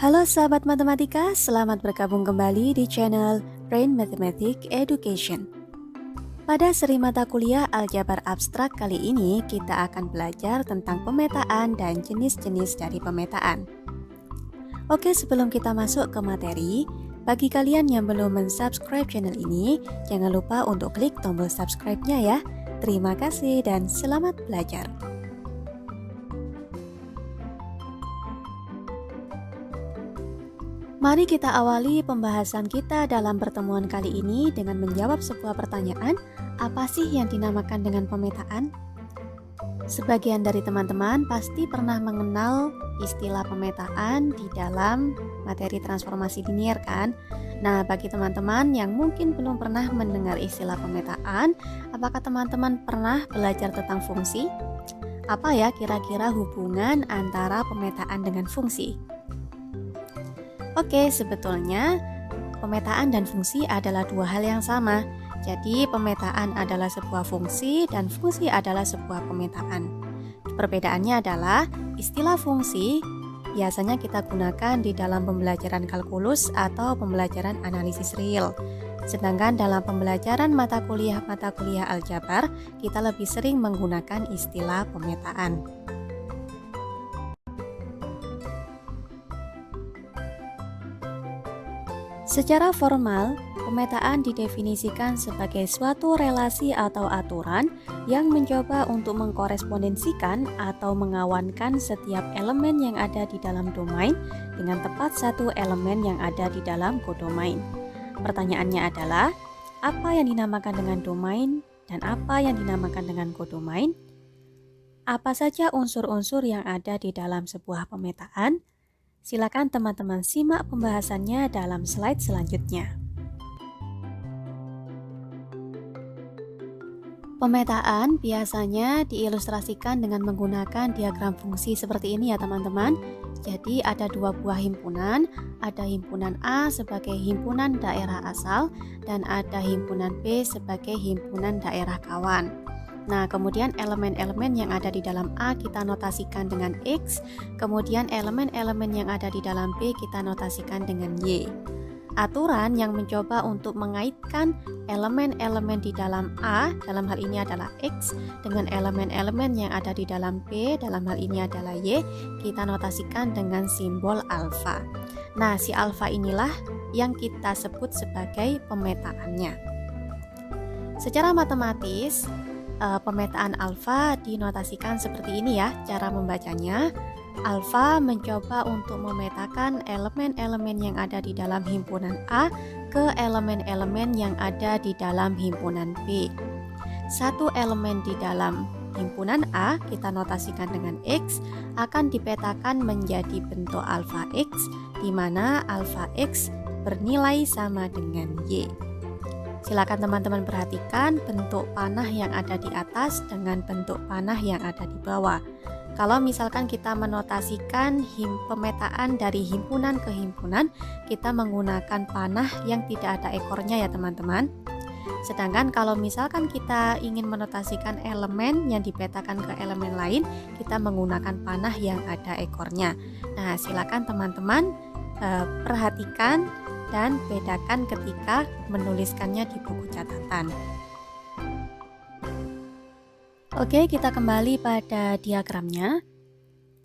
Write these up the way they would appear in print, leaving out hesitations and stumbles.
Halo sahabat matematika, selamat bergabung kembali di channel Brain Mathematics Education. Pada seri mata kuliah Aljabar Abstrak kali ini, kita akan belajar tentang pemetaan dan jenis-jenis dari pemetaan. Oke, sebelum kita masuk ke materi, bagi kalian yang belum mensubscribe channel ini, jangan lupa untuk klik tombol subscribe-nya ya. Terima kasih dan selamat belajar. Mari kita awali pembahasan kita dalam pertemuan kali ini dengan menjawab sebuah pertanyaan, apa sih yang dinamakan dengan pemetaan? Sebagian dari teman-teman pasti pernah mengenal istilah pemetaan di dalam materi transformasi linier kan? Nah, bagi teman-teman yang mungkin belum pernah mendengar istilah pemetaan, apakah teman-teman pernah belajar tentang fungsi? Apa ya kira-kira hubungan antara pemetaan dengan fungsi? Oke, sebetulnya pemetaan dan fungsi adalah dua hal yang sama. Jadi, pemetaan adalah sebuah fungsi dan fungsi adalah sebuah pemetaan. Perbedaannya adalah istilah fungsi biasanya kita gunakan di dalam pembelajaran kalkulus atau pembelajaran analisis real. Sedangkan dalam pembelajaran mata kuliah aljabar, kita lebih sering menggunakan istilah pemetaan. Secara formal, pemetaan didefinisikan sebagai suatu relasi atau aturan yang mencoba untuk mengkorespondensikan atau mengawankan setiap elemen yang ada di dalam domain dengan tepat satu elemen yang ada di dalam kodomain. Pertanyaannya adalah, apa yang dinamakan dengan domain dan apa yang dinamakan dengan kodomain? Apa saja unsur-unsur yang ada di dalam sebuah pemetaan? Silakan teman-teman simak pembahasannya dalam slide selanjutnya. Pemetaan biasanya diilustrasikan dengan menggunakan diagram fungsi seperti ini ya teman-teman. Jadi ada dua buah himpunan, ada himpunan A sebagai himpunan daerah asal dan ada himpunan B sebagai himpunan daerah kawan. Nah, kemudian elemen-elemen yang ada di dalam A kita notasikan dengan X, kemudian elemen-elemen yang ada di dalam B kita notasikan dengan Y. Aturan yang mencoba untuk mengaitkan elemen-elemen di dalam A, dalam hal ini adalah X, dengan elemen-elemen yang ada di dalam B, dalam hal ini adalah Y, kita notasikan dengan simbol alfa. Nah, si alfa inilah yang kita sebut sebagai pemetaannya. Secara matematis, pemetaan alfa dinotasikan seperti ini ya cara membacanya. Alfa mencoba untuk memetakan elemen-elemen yang ada di dalam himpunan A ke elemen-elemen yang ada di dalam himpunan B. Satu elemen di dalam himpunan A kita notasikan dengan X akan dipetakan menjadi bentuk alfa X, di mana alfa X bernilai sama dengan Y. Silakan teman-teman perhatikan bentuk panah yang ada di atas dengan bentuk panah yang ada di bawah. Kalau misalkan kita menotasikan pemetaan dari himpunan ke himpunan, kita menggunakan panah yang tidak ada ekornya ya teman-teman. Sedangkan kalau misalkan kita ingin menotasikan elemen yang dipetakan ke elemen lain, kita menggunakan panah yang ada ekornya. Nah, silakan teman-teman perhatikan dan bedakan ketika menuliskannya di buku catatan. Oke, kita kembali pada diagramnya.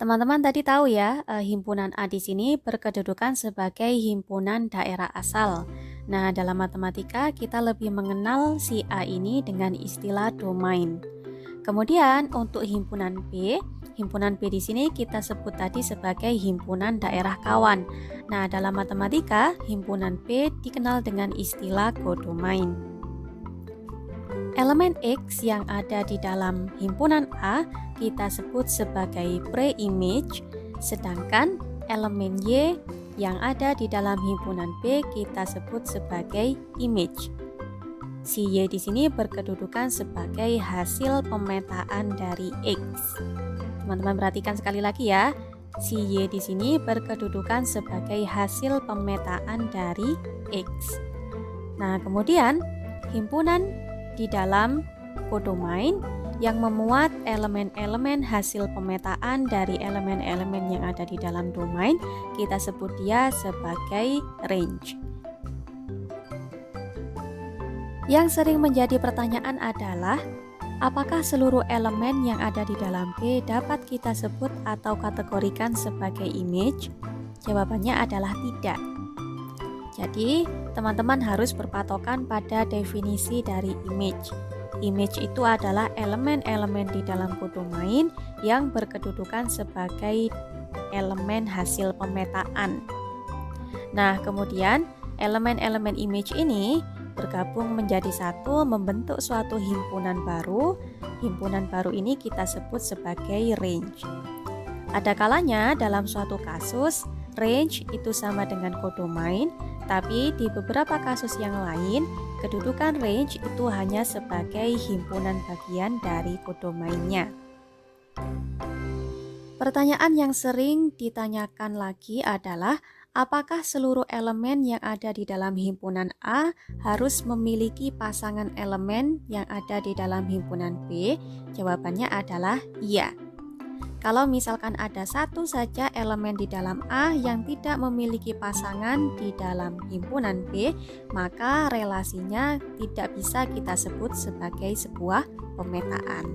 Teman-teman tadi tahu ya, himpunan A di sini berkedudukan sebagai himpunan daerah asal. Nah, dalam matematika kita lebih mengenal si A ini dengan istilah domain. Kemudian untuk himpunan B di sini kita sebut tadi sebagai himpunan daerah kawan. Nah, dalam matematika, himpunan B dikenal dengan istilah kodomain. Elemen X yang ada di dalam himpunan A kita sebut sebagai pre-image, sedangkan elemen Y yang ada di dalam himpunan B kita sebut sebagai image. Si Y di sini berkedudukan sebagai hasil pemetaan dari X. Teman-teman perhatikan sekali lagi ya. Si Y di sini berkedudukan sebagai hasil pemetaan dari X. Nah, kemudian himpunan di dalam kodomain yang memuat elemen-elemen hasil pemetaan dari elemen-elemen yang ada di dalam domain, kita sebut dia sebagai range. Yang sering menjadi pertanyaan adalah, apakah seluruh elemen yang ada di dalam P dapat kita sebut atau kategorikan sebagai image? Jawabannya adalah tidak. Jadi, teman-teman harus berpatokan pada definisi dari image. Image itu adalah elemen-elemen di dalam kodomain yang berkedudukan sebagai elemen hasil pemetaan. Nah, kemudian elemen-elemen image ini bergabung menjadi satu, membentuk suatu himpunan baru. Himpunan baru ini kita sebut sebagai range. Ada kalanya dalam suatu kasus, range itu sama dengan kodomain, tapi di beberapa kasus yang lain, kedudukan range itu hanya sebagai himpunan bagian dari kodomainnya. Pertanyaan yang sering ditanyakan lagi adalah, apakah seluruh elemen yang ada di dalam himpunan A harus memiliki pasangan elemen yang ada di dalam himpunan B? Jawabannya adalah iya. Kalau misalkan ada satu saja elemen di dalam A yang tidak memiliki pasangan di dalam himpunan B, maka relasinya tidak bisa kita sebut sebagai sebuah pemetaan.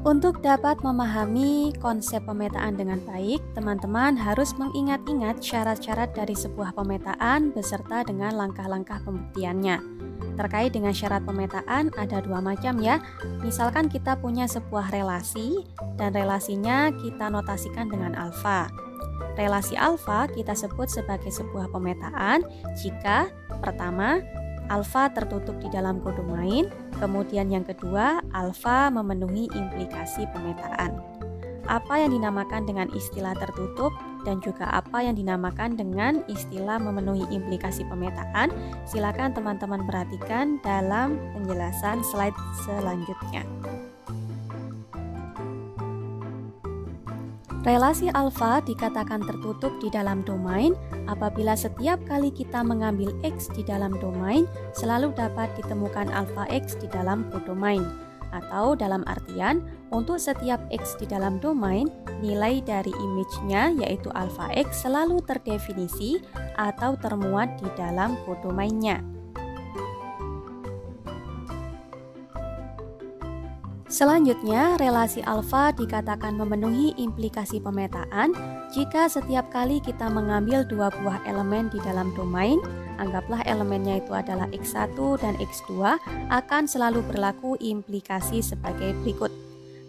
Untuk dapat memahami konsep pemetaan dengan baik, teman-teman harus mengingat-ingat syarat-syarat dari sebuah pemetaan beserta dengan langkah-langkah pembuktiannya. Terkait dengan syarat pemetaan ada dua macam ya. Misalkan kita punya sebuah relasi dan relasinya kita notasikan dengan alfa. Relasi alfa kita sebut sebagai sebuah pemetaan jika pertama, alfa tertutup di dalam kodomain, kemudian yang kedua, alfa memenuhi implikasi pemetaan. Apa yang dinamakan dengan istilah tertutup dan juga apa yang dinamakan dengan istilah memenuhi implikasi pemetaan, silakan teman-teman perhatikan dalam penjelasan slide selanjutnya. Relasi alfa dikatakan tertutup di dalam domain apabila setiap kali kita mengambil X di dalam domain selalu dapat ditemukan alfa X di dalam kodomain. Atau dalam artian, untuk setiap X di dalam domain, nilai dari image-nya yaitu alfa X selalu terdefinisi atau termuat di dalam kodomainnya. Selanjutnya, relasi alfa dikatakan memenuhi implikasi pemetaan jika setiap kali kita mengambil dua buah elemen di dalam domain, anggaplah elemennya itu adalah X1 dan X2, akan selalu berlaku implikasi sebagai berikut.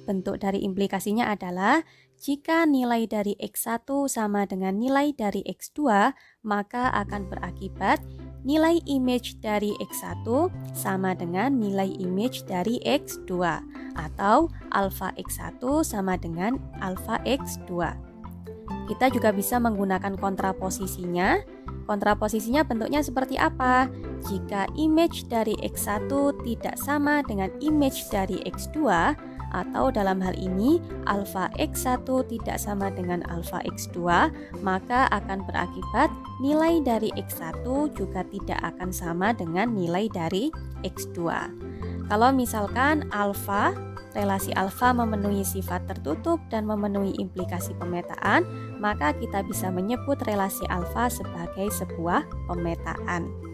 Bentuk dari implikasinya adalah, jika nilai dari X1 sama dengan nilai dari X2, maka akan berakibat nilai image dari X1 sama dengan nilai image dari X2 atau alfa X1 sama dengan alfa X2. Kita juga bisa menggunakan kontraposisinya. Kontraposisinya bentuknya seperti apa? Jika image dari X1 tidak sama dengan image dari X2, atau dalam hal ini alfa X1 tidak sama dengan alfa X2, maka akan berakibat nilai dari X1 juga tidak akan sama dengan nilai dari X2. Kalau misalkan relasi alfa memenuhi sifat tertutup dan memenuhi implikasi pemetaan, maka kita bisa menyebut relasi alfa sebagai sebuah pemetaan.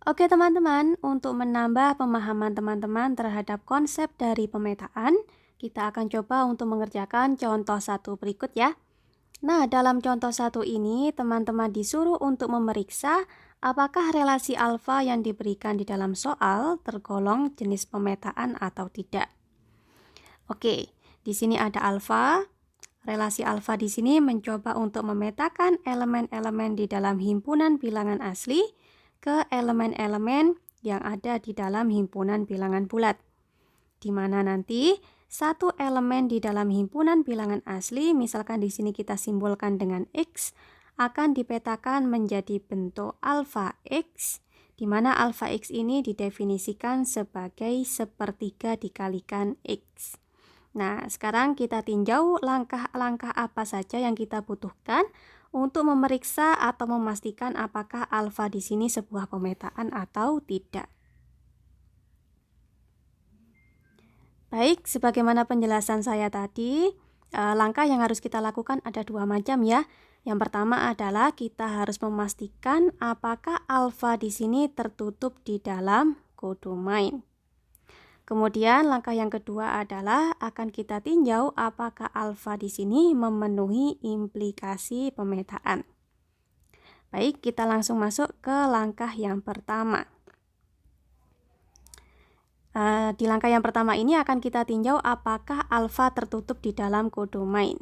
Oke teman-teman, untuk menambah pemahaman teman-teman terhadap konsep dari pemetaan, kita akan coba untuk mengerjakan contoh satu berikut ya. Nah, dalam contoh satu ini, teman-teman disuruh untuk memeriksa apakah relasi alfa yang diberikan di dalam soal tergolong jenis pemetaan atau tidak. Oke, di sini ada alfa. Relasi alfa di sini mencoba untuk memetakan elemen-elemen di dalam himpunan bilangan asli ke elemen-elemen yang ada di dalam himpunan bilangan bulat, di mana nanti satu elemen di dalam himpunan bilangan asli, misalkan di sini kita simbolkan dengan X, akan dipetakan menjadi bentuk alfa X, di mana alfa X ini didefinisikan sebagai sepertiga dikalikan X. Nah, sekarang kita tinjau langkah-langkah apa saja yang kita butuhkan untuk memeriksa atau memastikan apakah alfa di sini sebuah pemetaan atau tidak. Baik, sebagaimana penjelasan saya tadi, langkah yang harus kita lakukan ada dua macam ya. Yang pertama adalah kita harus memastikan apakah alfa di sini tertutup di dalam codomain. Kemudian langkah yang kedua adalah akan kita tinjau apakah alfa di sini memenuhi implikasi pemetaan. Baik, kita langsung masuk ke langkah yang pertama. Di langkah yang pertama ini akan kita tinjau apakah alfa tertutup di dalam codomain.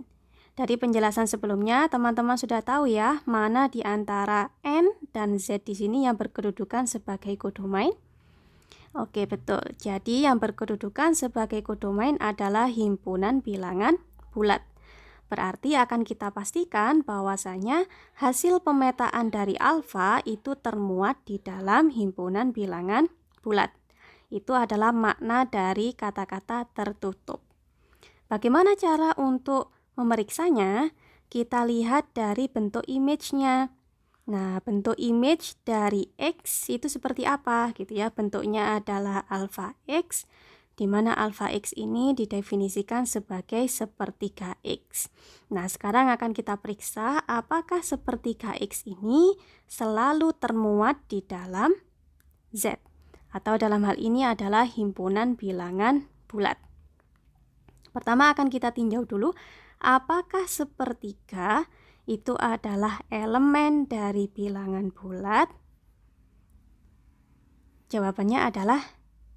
Dari penjelasan sebelumnya, teman-teman sudah tahu ya, mana di antara N dan Z di sini yang berkedudukan sebagai codomain. Oke, betul. Jadi yang berkedudukan sebagai codomain adalah himpunan bilangan bulat. Berarti akan kita pastikan bahwasanya hasil pemetaan dari alfa itu termuat di dalam himpunan bilangan bulat. Itu adalah makna dari kata-kata tertutup. Bagaimana cara untuk memeriksanya? Kita lihat dari bentuk image-nya. Nah, bentuk image dari X itu seperti apa gitu ya? Bentuknya adalah alfa X, di mana alfa X ini didefinisikan sebagai sepertiga X. Nah, sekarang akan kita periksa apakah sepertiga X ini selalu termuat di dalam Z, atau dalam hal ini adalah himpunan bilangan bulat. Pertama akan kita tinjau dulu apakah sepertiga itu adalah elemen dari bilangan bulat. Jawabannya adalah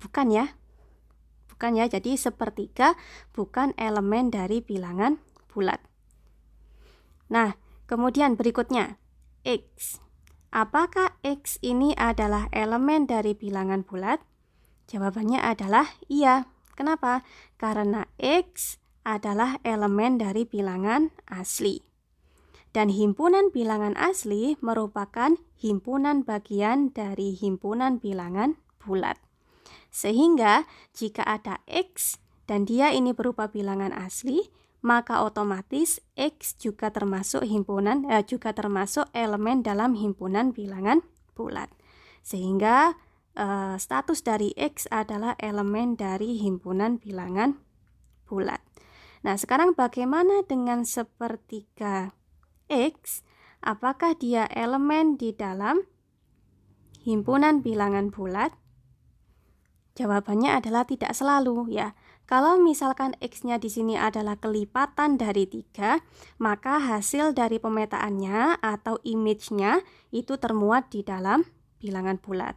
bukan ya. Bukan ya, jadi sepertiga bukan elemen dari bilangan bulat. Nah, kemudian berikutnya, X. Apakah X ini adalah elemen dari bilangan bulat? Jawabannya adalah iya. Kenapa? Karena X adalah elemen dari bilangan asli. Dan himpunan bilangan asli merupakan himpunan bagian dari himpunan bilangan bulat. Sehingga jika ada X dan dia ini berupa bilangan asli, maka otomatis X juga termasuk elemen dalam himpunan bilangan bulat. Sehingga status dari X adalah elemen dari himpunan bilangan bulat. Nah, sekarang bagaimana dengan sepertiga X? Apakah dia elemen di dalam himpunan bilangan bulat? Jawabannya adalah tidak selalu ya. Kalau misalkan X-nya di sini adalah kelipatan dari 3, maka hasil dari pemetaannya atau image-nya itu termuat di dalam bilangan bulat.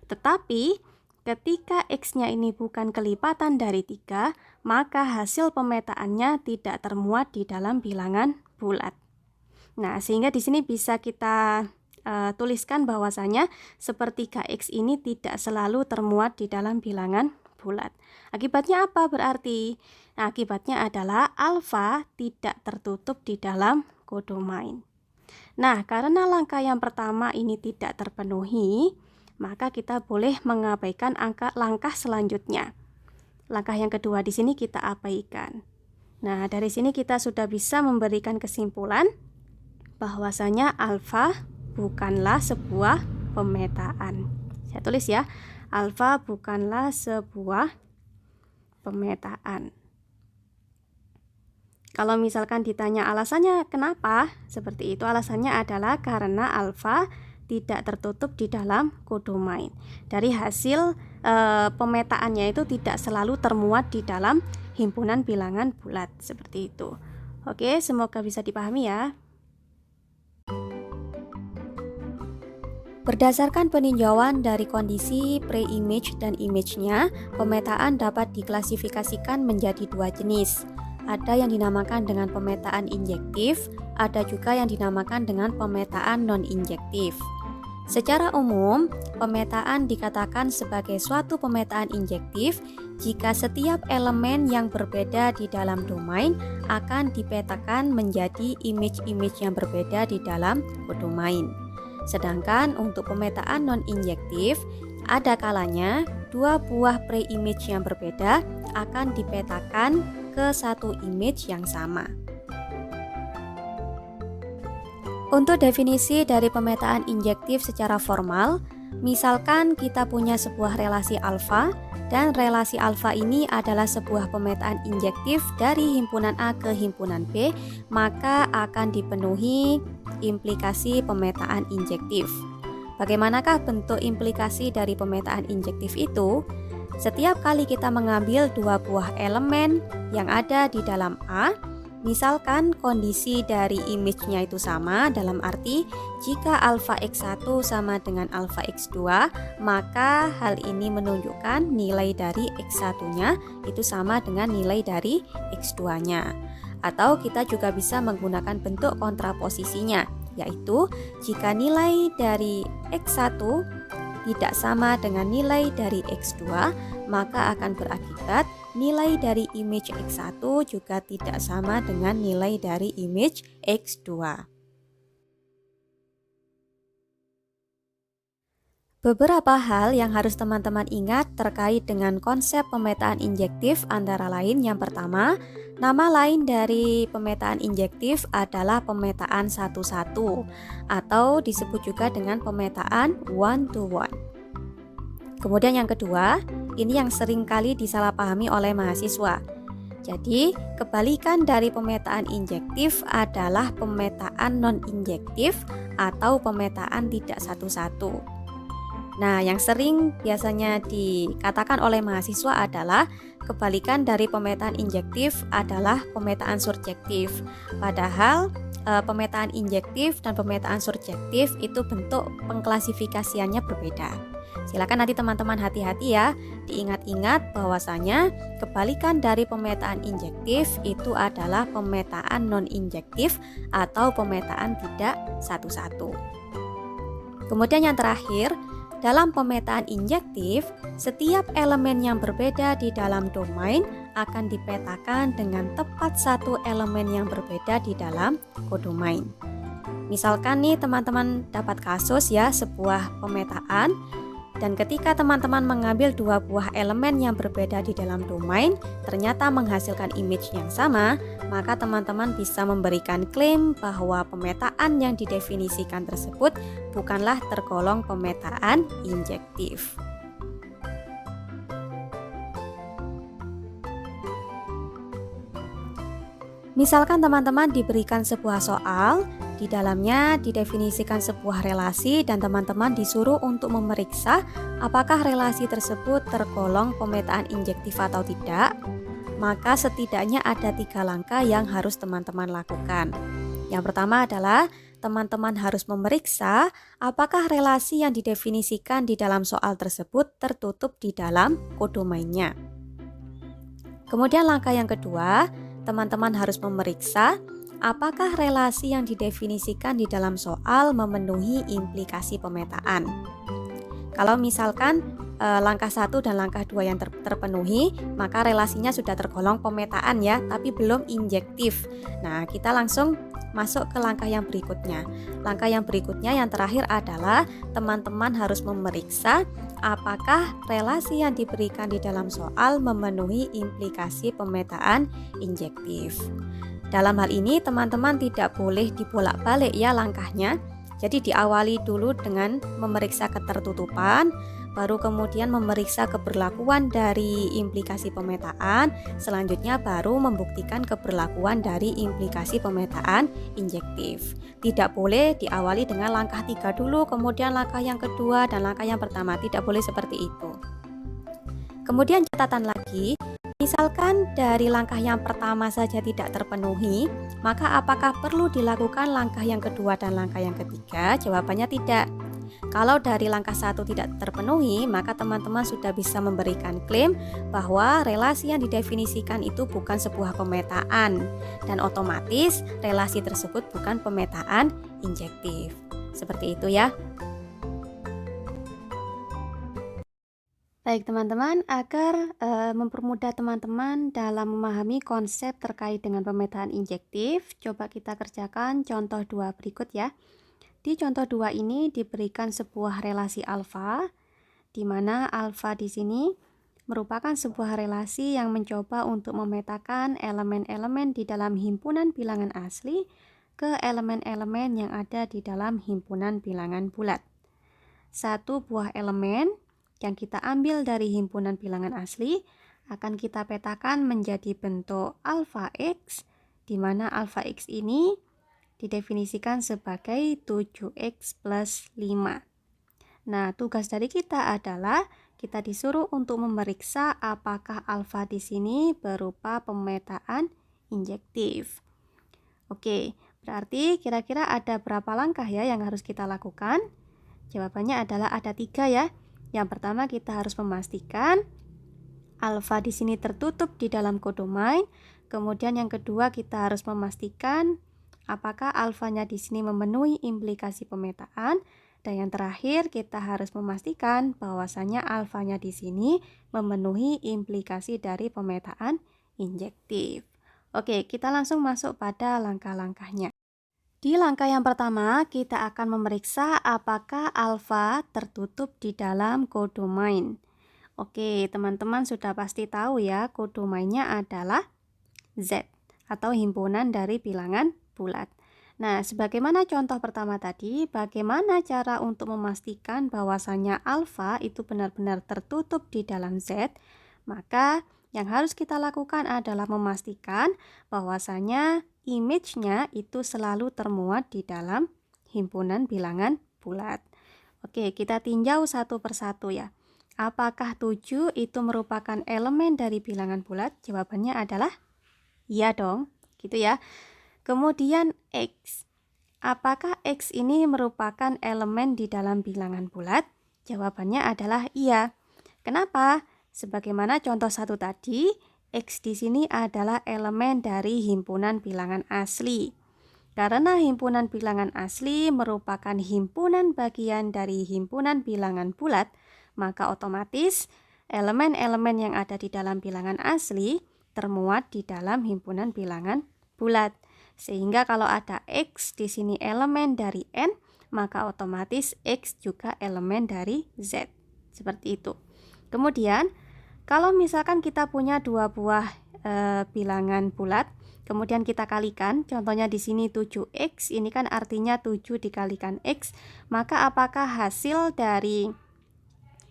Tetapi ketika X-nya ini bukan kelipatan dari 3, maka hasil pemetaannya tidak termuat di dalam bilangan bulat. Nah, sehingga di sini bisa kita tuliskan bahwasanya sepertiga X ini tidak selalu termuat di dalam bilangan bulat. Akibatnya apa berarti? Nah, akibatnya adalah alfa tidak tertutup di dalam codomain. Nah, karena langkah yang pertama ini tidak terpenuhi, maka kita boleh mengabaikan langkah selanjutnya. Langkah yang kedua di sini kita abaikan. Nah, dari sini kita sudah bisa memberikan kesimpulan bahwasanya alfa bukanlah sebuah pemetaan. Saya tulis ya, alfa bukanlah sebuah pemetaan. Kalau misalkan ditanya alasannya kenapa seperti itu, alasannya adalah karena alfa tidak tertutup di dalam codomain. Dari hasil pemetaannya itu tidak selalu termuat di dalam himpunan bilangan bulat seperti itu. Oke, semoga bisa dipahami ya. Berdasarkan peninjauan dari kondisi pre-image dan image-nya, pemetaan dapat diklasifikasikan menjadi dua jenis. Ada yang dinamakan dengan pemetaan injektif, ada juga yang dinamakan dengan pemetaan non-injektif. Secara umum, pemetaan dikatakan sebagai suatu pemetaan injektif jika setiap elemen yang berbeda di dalam domain akan dipetakan menjadi image-image yang berbeda di dalam codomain. Sedangkan untuk pemetaan non-injektif, ada kalanya dua buah pre-image yang berbeda akan dipetakan ke satu image yang sama. Untuk definisi dari pemetaan injektif secara formal, misalkan kita punya sebuah relasi alfa, dan relasi alfa ini adalah sebuah pemetaan injektif dari himpunan A ke himpunan B, maka akan dipenuhi implikasi pemetaan injektif. Bagaimanakah bentuk implikasi dari pemetaan injektif itu? Setiap kali kita mengambil dua buah elemen yang ada di dalam A, misalkan kondisi dari image-nya itu sama, dalam arti jika alfa x1 sama dengan alfa x2, maka hal ini menunjukkan nilai dari x1-nya itu sama dengan nilai dari x2-nya. Atau kita juga bisa menggunakan bentuk kontraposisinya, yaitu jika nilai dari x1 tidak sama dengan nilai dari x2, maka akan berakibat nilai dari image x1 juga tidak sama dengan nilai dari image x2. Beberapa hal yang harus teman-teman ingat terkait dengan konsep pemetaan injektif antara lain yang pertama, nama lain dari pemetaan injektif adalah pemetaan satu-satu atau disebut juga dengan pemetaan one-to-one. Kemudian yang kedua, ini yang sering kali disalahpahami oleh mahasiswa. Jadi, kebalikan dari pemetaan injektif adalah pemetaan non-injektif atau pemetaan tidak satu-satu. Nah, yang sering biasanya dikatakan oleh mahasiswa adalah kebalikan dari pemetaan injektif adalah pemetaan surjektif. Padahal pemetaan injektif dan pemetaan surjektif itu bentuk pengklasifikasiannya berbeda. Silakan nanti teman-teman hati-hati ya, diingat-ingat bahwasanya kebalikan dari pemetaan injektif itu adalah pemetaan non-injektif atau pemetaan tidak satu-satu. Kemudian yang terakhir, dalam pemetaan injektif, setiap elemen yang berbeda di dalam domain akan dipetakan dengan tepat satu elemen yang berbeda di dalam kodomain. Misalkan nih teman-teman dapat kasus ya, sebuah pemetaan, dan ketika teman-teman mengambil dua buah elemen yang berbeda di dalam domain, ternyata menghasilkan image yang sama, maka teman-teman bisa memberikan klaim bahwa pemetaan yang didefinisikan tersebut bukanlah tergolong pemetaan injektif. Misalkan teman-teman diberikan sebuah soal, di dalamnya didefinisikan sebuah relasi dan teman-teman disuruh untuk memeriksa apakah relasi tersebut tergolong pemetaan injektif atau tidak, maka setidaknya ada 3 langkah yang harus teman-teman lakukan. Yang pertama adalah teman-teman harus memeriksa apakah relasi yang didefinisikan di dalam soal tersebut tertutup di dalam kodomainnya. Kemudian langkah yang kedua, teman-teman harus memeriksa apakah relasi yang didefinisikan di dalam soal memenuhi implikasi pemetaan. Kalau misalkan langkah 1 dan langkah 2 yang terpenuhi, maka relasinya sudah tergolong pemetaan ya, tapi belum injektif. Nah, kita langsung masuk ke langkah yang berikutnya. Langkah yang berikutnya yang terakhir adalah teman-teman harus memeriksa apakah relasi yang diberikan di dalam soal memenuhi implikasi pemetaan injektif. Dalam hal ini teman-teman tidak boleh dibolak-balik ya langkahnya. Jadi diawali dulu dengan memeriksa ketertutupan, baru kemudian memeriksa keberlakuan dari implikasi pemetaan, selanjutnya baru membuktikan keberlakuan dari implikasi pemetaan injektif. Tidak boleh diawali dengan langkah 3 dulu, kemudian langkah yang kedua dan langkah yang pertama, tidak boleh seperti itu. Kemudian catatan lagi, misalkan dari langkah yang pertama saja tidak terpenuhi, maka apakah perlu dilakukan langkah yang kedua dan langkah yang ketiga? Jawabannya tidak. Kalau dari langkah 1 tidak terpenuhi, maka teman-teman sudah bisa memberikan klaim bahwa relasi yang didefinisikan itu bukan sebuah pemetaan, dan otomatis relasi tersebut bukan pemetaan injektif. Seperti itu ya. Baik teman-teman, agar mempermudah teman-teman dalam memahami konsep terkait dengan pemetaan injektif, coba kita kerjakan contoh 2 berikut ya. Di contoh 2 ini diberikan sebuah relasi alfa, di mana alfa di sini merupakan sebuah relasi yang mencoba untuk memetakan elemen-elemen di dalam himpunan bilangan asli ke elemen-elemen yang ada di dalam himpunan bilangan bulat. Satu buah elemen yang kita ambil dari himpunan bilangan asli akan kita petakan menjadi bentuk alfa X, di mana alfa X ini didefinisikan sebagai 7X plus 5. Nah, tugas dari kita adalah kita disuruh untuk memeriksa apakah alfa di sini berupa pemetaan injektif. Oke, berarti kira-kira ada berapa langkah ya yang harus kita lakukan? Jawabannya adalah ada 3 ya. Yang pertama kita harus memastikan alfa di sini tertutup di dalam kodomain. Kemudian yang kedua kita harus memastikan apakah alfanya di sini memenuhi implikasi pemetaan. Dan yang terakhir kita harus memastikan bahwasanya alfanya di sini memenuhi implikasi dari pemetaan injektif. Oke, kita langsung masuk pada langkah-langkahnya. Di langkah yang pertama, kita akan memeriksa apakah alfa tertutup di dalam kodomain. Oke, teman-teman sudah pasti tahu ya, kodomainnya adalah Z atau himpunan dari bilangan bulat. Nah, sebagaimana contoh pertama tadi, bagaimana cara untuk memastikan bahwasannya alfa itu benar-benar tertutup di dalam Z? Maka yang harus kita lakukan adalah memastikan bahwasannya image-nya itu selalu termuat di dalam himpunan bilangan bulat. Oke, kita tinjau satu persatu ya. Apakah 7 itu merupakan elemen dari bilangan bulat? Jawabannya adalah iya dong, gitu ya. Kemudian X. Apakah X ini merupakan elemen di dalam bilangan bulat? Jawabannya adalah iya. Kenapa? Sebagaimana contoh 1 tadi, X di sini adalah elemen dari himpunan bilangan asli. Karena himpunan bilangan asli merupakan himpunan bagian dari himpunan bilangan bulat, maka otomatis elemen-elemen yang ada di dalam bilangan asli termuat di dalam himpunan bilangan bulat. Sehingga kalau ada X di sini elemen dari N, maka otomatis X juga elemen dari Z. Seperti itu. Kemudian, kalau misalkan kita punya 2 buah bilangan bulat, kemudian kita kalikan, contohnya di sini 7X, ini kan artinya 7 dikalikan X, maka apakah hasil dari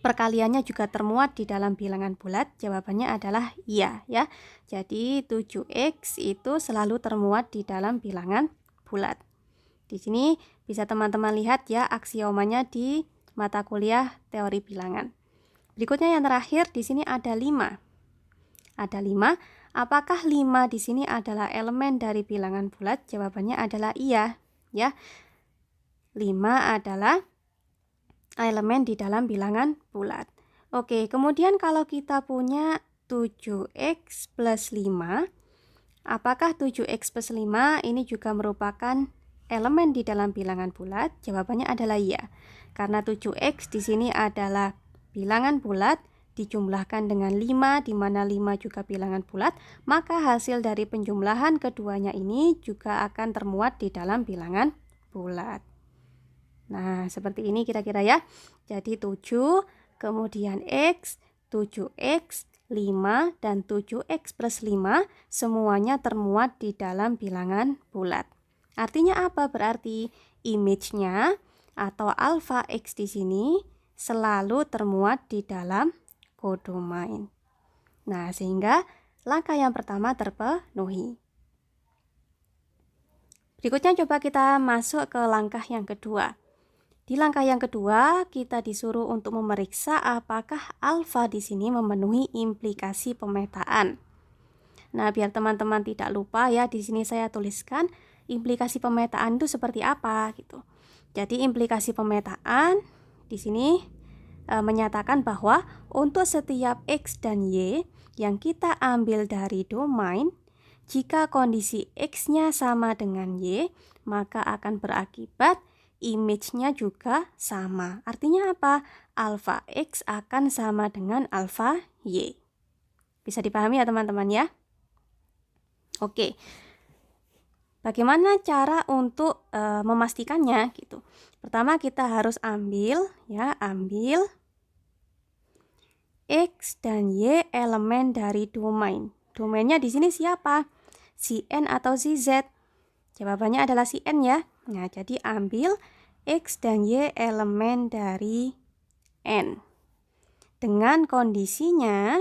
perkaliannya juga termuat di dalam bilangan bulat? Jawabannya adalah iya ya. Jadi 7X itu selalu termuat di dalam bilangan bulat. Di sini bisa teman-teman lihat ya aksiomanya di mata kuliah teori bilangan. Berikutnya yang terakhir di sini ada 5. Ada 5. Apakah 5 di sini adalah elemen dari bilangan bulat? Jawabannya adalah iya ya. 5 adalah elemen di dalam bilangan bulat. Oke, kemudian kalau kita punya 7X plus 5, apakah 7X plus 5 ini juga merupakan elemen di dalam bilangan bulat? Jawabannya adalah iya. Karena 7X di sini adalah bilangan bulat dijumlahkan dengan 5, di mana 5 juga bilangan bulat, maka hasil dari penjumlahan keduanya ini juga akan termuat di dalam bilangan bulat. Nah, seperti ini kira-kira ya. Jadi 7, kemudian X, 7X, 5, dan 7X plus 5 semuanya termuat di dalam bilangan bulat. Artinya apa? Berarti image-nya atau alfa X di sini selalu termuat di dalam kodomain. Nah, sehingga langkah yang pertama terpenuhi. Berikutnya coba kita masuk ke langkah yang kedua. Di langkah yang kedua, kita disuruh untuk memeriksa apakah alfa di sini memenuhi implikasi pemetaan. Nah, biar teman-teman tidak lupa ya, di sini saya tuliskan implikasi pemetaan itu seperti apa gitu. Jadi implikasi pemetaan di sini menyatakan bahwa untuk setiap X dan Y yang kita ambil dari domain, jika kondisi X-nya sama dengan Y, maka akan berakibat image-nya juga sama. Artinya apa? Alfa X akan sama dengan alfa Y. Bisa dipahami ya teman-teman ya? Oke. Bagaimana cara untuk memastikannya gitu? Pertama kita harus ambil X dan Y elemen dari domain. Domainnya di sini siapa? Si N atau si Z? Jawabannya adalah si N ya. Nah, jadi ambil X dan Y elemen dari N. Dengan kondisinya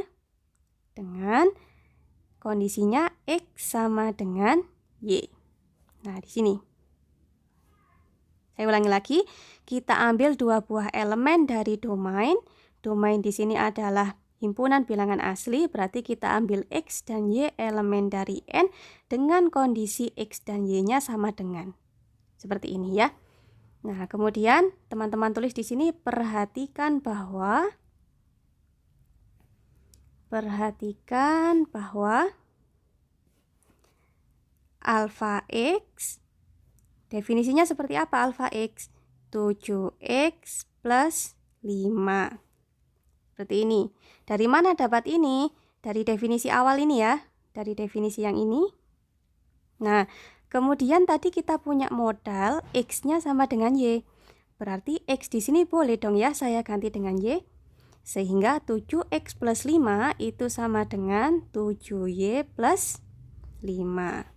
X sama dengan Y. Nah, di sini. Saya ulangi lagi, kita ambil dua buah elemen dari domain. Domain di sini adalah himpunan bilangan asli, berarti kita ambil X dan Y elemen dari N dengan kondisi X dan Y-nya sama dengan. Seperti ini ya. Nah, kemudian teman-teman tulis di sini perhatikan bahwa alfa X, definisinya seperti apa alfa X? 7X plus 5. Seperti ini. Dari mana dapat ini? Dari definisi awal ini ya. Dari definisi yang ini. Nah, kemudian tadi kita punya modal X-nya sama dengan Y. Berarti X di sini boleh dong ya saya ganti dengan Y. Sehingga 7X plus 5 itu sama dengan 7Y plus 5.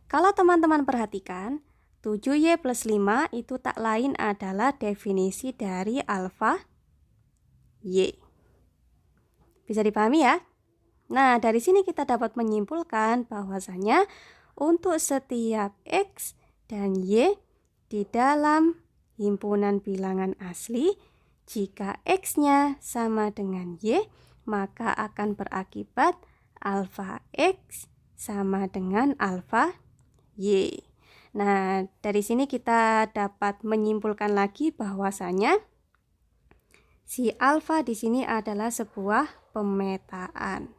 Kalau teman-teman perhatikan, 7Y plus 5 itu tak lain adalah definisi dari alfa Y. Bisa dipahami ya? Nah, dari sini kita dapat menyimpulkan bahwasanya untuk setiap X dan Y di dalam himpunan bilangan asli, jika X-nya sama dengan Y, maka akan berakibat alfa X sama dengan alfa Y. Nah, dari sini kita dapat menyimpulkan lagi bahwasanya si alfa di sini adalah sebuah pemetaan.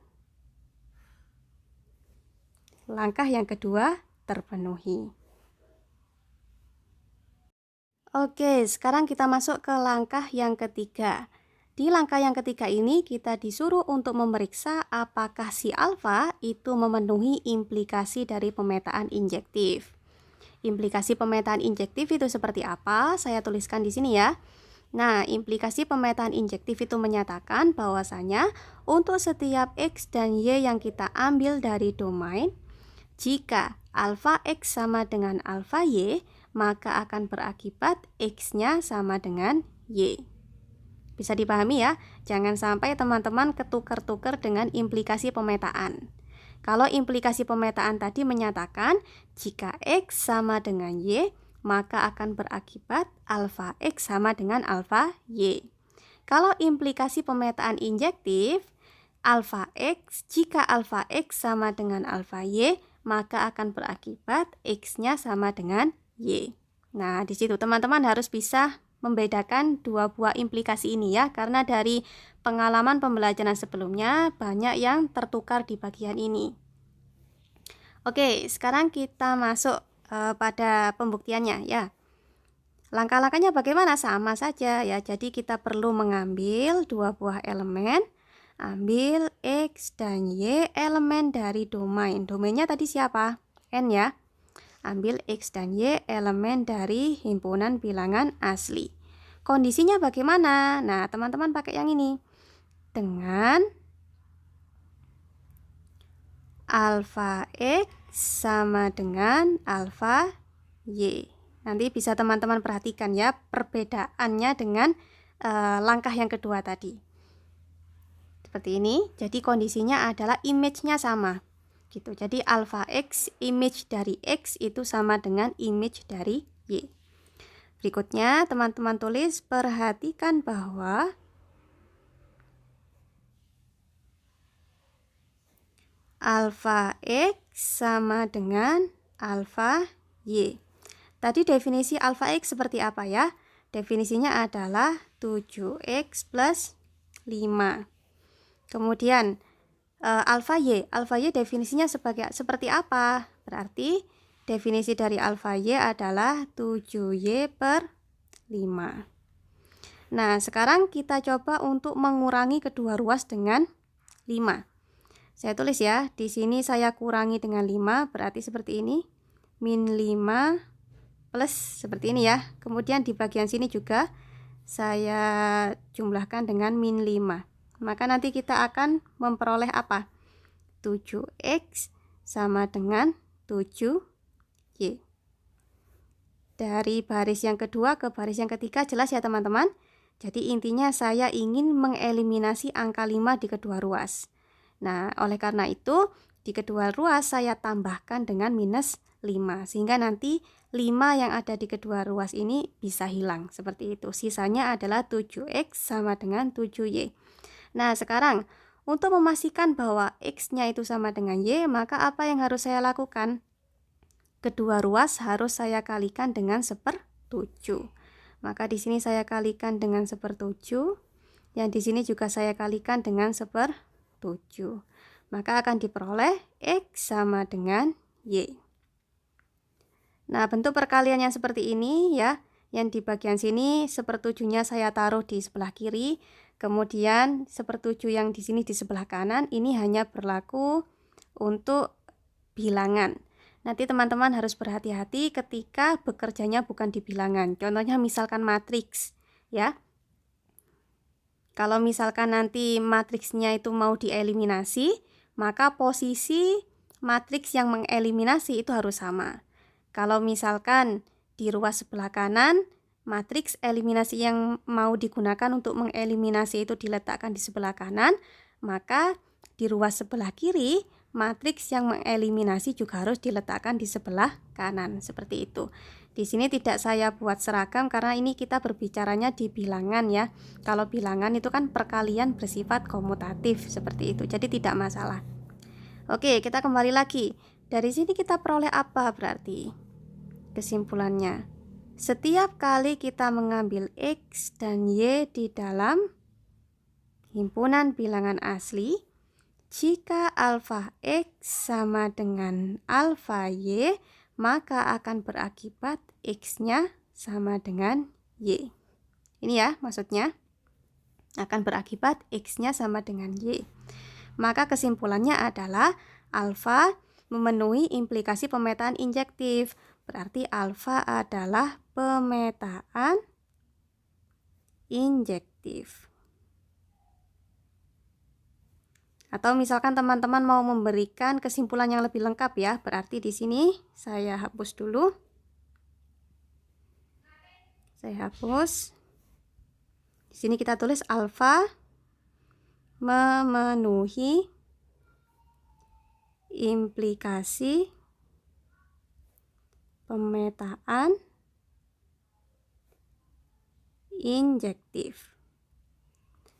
Langkah yang kedua terpenuhi. Oke, sekarang kita masuk ke langkah yang ketiga. Di langkah yang ketiga ini kita disuruh untuk memeriksa apakah si alfa itu memenuhi implikasi dari pemetaan injektif. Implikasi pemetaan injektif itu seperti apa? Saya tuliskan di sini ya. Nah, implikasi pemetaan injektif itu menyatakan bahwasanya untuk setiap X dan Y yang kita ambil dari domain, jika alfa X sama dengan alfa Y, maka akan berakibat X-nya sama dengan Y. Bisa dipahami ya? Jangan sampai teman-teman ketukar-tukar dengan implikasi pemetaan. Kalau implikasi pemetaan tadi menyatakan jika X sama dengan Y, maka akan berakibat alfa X sama dengan alfa Y. Kalau implikasi pemetaan injektif, jika alfa X sama dengan alfa Y, maka akan berakibat X-nya sama dengan Y. Nah, di situ teman-teman harus bisa membedakan dua buah implikasi ini ya, karena dari pengalaman pembelajaran sebelumnya banyak yang tertukar di bagian ini. Oke, sekarang kita masuk pada pembuktiannya ya. Langkah-langkahnya bagaimana? Sama saja ya. Jadi kita perlu mengambil dua buah elemen, ambil X dan Y elemen dari domain. Domainnya tadi siapa? N ya. Ambil X dan Y elemen dari himpunan bilangan asli. Kondisinya bagaimana? Nah, teman-teman pakai yang ini. Dengan alfa X sama dengan alfa Y. Nanti bisa teman-teman perhatikan ya perbedaannya dengan langkah yang kedua tadi. Seperti ini. Jadi kondisinya adalah image-nya sama. Gitu. Jadi alfa X, image dari X itu sama dengan image dari Y. Berikutnya teman-teman tulis, perhatikan bahwa alfa X sama dengan alfa Y. Tadi definisi alfa X seperti apa ya? Definisinya adalah 7X plus 5. Kemudian alfa Y definisinya seperti apa? Berarti definisi dari alfa Y adalah 7Y per 5. Nah, sekarang kita coba untuk mengurangi kedua ruas dengan 5. Saya tulis ya, di sini saya kurangi dengan 5, berarti seperti ini. Min 5 plus seperti ini ya. Kemudian di bagian sini juga saya jumlahkan dengan min 5. maka nanti kita akan memperoleh apa? 7X sama dengan 7Y. Dari baris yang kedua ke baris yang ketiga jelas ya teman-teman. Jadi intinya saya ingin mengeliminasi angka 5 di kedua ruas. Nah, oleh karena itu di kedua ruas saya tambahkan dengan minus 5. Sehingga nanti 5 yang ada di kedua ruas ini bisa hilang. Seperti itu. Sisanya adalah 7X sama dengan 7Y. Nah, sekarang untuk memastikan bahwa X-nya itu sama dengan Y, maka apa yang harus saya lakukan? Kedua ruas harus saya kalikan dengan 1/7. Maka di sini saya kalikan dengan 1/7. Yang di sini juga saya kalikan dengan 1/7. Maka akan diperoleh X sama dengan Y. Nah, bentuk perkalian yang seperti ini ya. Yang di bagian sini 1/7-nya saya taruh di sebelah kiri. Kemudian 1/7 yang di sini di sebelah kanan. Ini hanya berlaku untuk bilangan. Nanti teman-teman harus berhati-hati ketika bekerjanya bukan di bilangan. Contohnya misalkan matriks ya. Kalau misalkan nanti matriksnya itu mau dieliminasi, maka posisi matriks yang mengeliminasi itu harus sama. Kalau misalkan di ruas sebelah kanan, matriks eliminasi yang mau digunakan untuk mengeliminasi itu diletakkan di sebelah kanan, maka di ruas sebelah kiri, matriks yang mengeliminasi juga harus diletakkan di sebelah kanan, seperti itu. Di sini tidak saya buat seragam karena ini kita berbicaranya di bilangan ya. Kalau bilangan itu kan perkalian bersifat komutatif seperti itu, jadi tidak masalah. Oke, kita kembali lagi. Dari sini kita peroleh apa berarti? Kesimpulannya, setiap kali kita mengambil X dan Y di dalam himpunan bilangan asli, jika alfa X sama dengan alfa Y, maka akan berakibat X-nya sama dengan Y. Ini ya maksudnya, akan berakibat X-nya sama dengan Y. Maka kesimpulannya adalah alfa memenuhi implikasi pemetaan injektif. Berarti alfa adalah pemetaan injektif. Atau misalkan teman-teman mau memberikan kesimpulan yang lebih lengkap ya, berarti di sini saya hapus dulu. Saya hapus. Di sini kita tulis alfa memenuhi implikasi pemetaan injektif.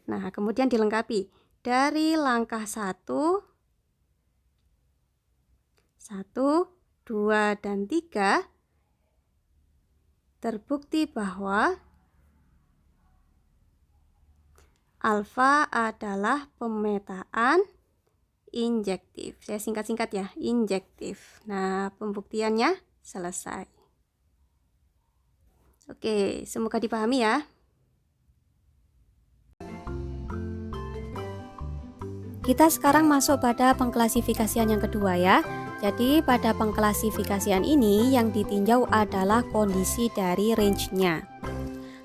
Nah, kemudian dilengkapi. Dari langkah 1, 2, dan 3 terbukti bahwa alfa adalah pemetaan injektif. Saya singkat-singkat ya, injektif. Nah, pembuktiannya selesai. Oke, semoga dipahami ya. Kita sekarang masuk pada pengklasifikasian yang kedua ya. Jadi pada pengklasifikasian ini yang ditinjau adalah kondisi dari range-nya.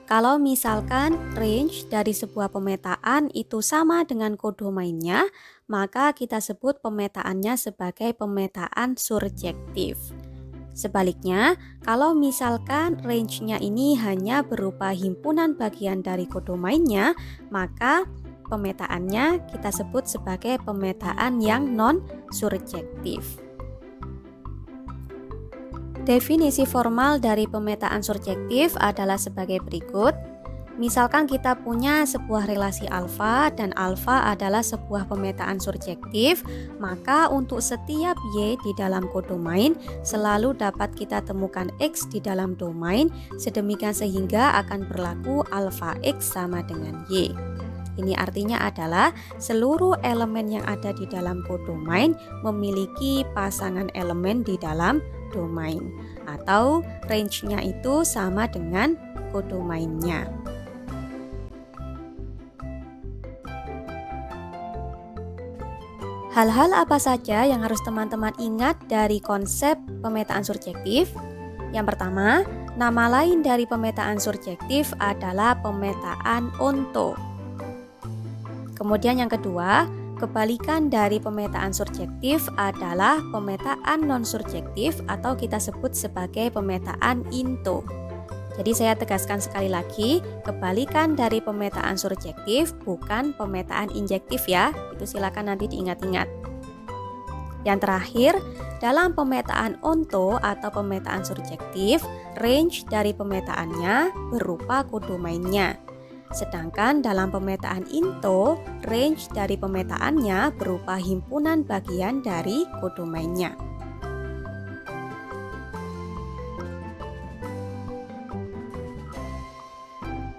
Kalau misalkan range dari sebuah pemetaan itu sama dengan kodomainnya, maka kita sebut pemetaannya sebagai pemetaan surjektif. Sebaliknya, kalau misalkan range-nya ini hanya berupa himpunan bagian dari kodomainnya, maka pemetaannya kita sebut sebagai pemetaan yang non-surjektif. Definisi formal dari pemetaan surjektif adalah sebagai berikut. Misalkan kita punya sebuah relasi alfa dan alfa adalah sebuah pemetaan surjektif, maka untuk setiap Y di dalam kodomain selalu dapat kita temukan X di dalam domain, sedemikian sehingga akan berlaku alfa X sama dengan Y. Ini artinya adalah seluruh elemen yang ada di dalam kodomain memiliki pasangan elemen di dalam domain, atau range-nya itu sama dengan kodomainnya. Hal-hal apa saja yang harus teman-teman ingat dari konsep pemetaan surjektif? Yang pertama, nama lain dari pemetaan surjektif adalah pemetaan onto. Kemudian yang kedua, kebalikan dari pemetaan surjektif adalah pemetaan non-surjektif atau kita sebut sebagai pemetaan into. Jadi saya tegaskan sekali lagi, kebalikan dari pemetaan surjektif bukan pemetaan injektif ya. Itu silakan nanti diingat-ingat. Yang terakhir, dalam pemetaan onto atau pemetaan surjektif, range dari pemetaannya berupa kodomainnya. Sedangkan dalam pemetaan into, range dari pemetaannya berupa himpunan bagian dari kodomainnya.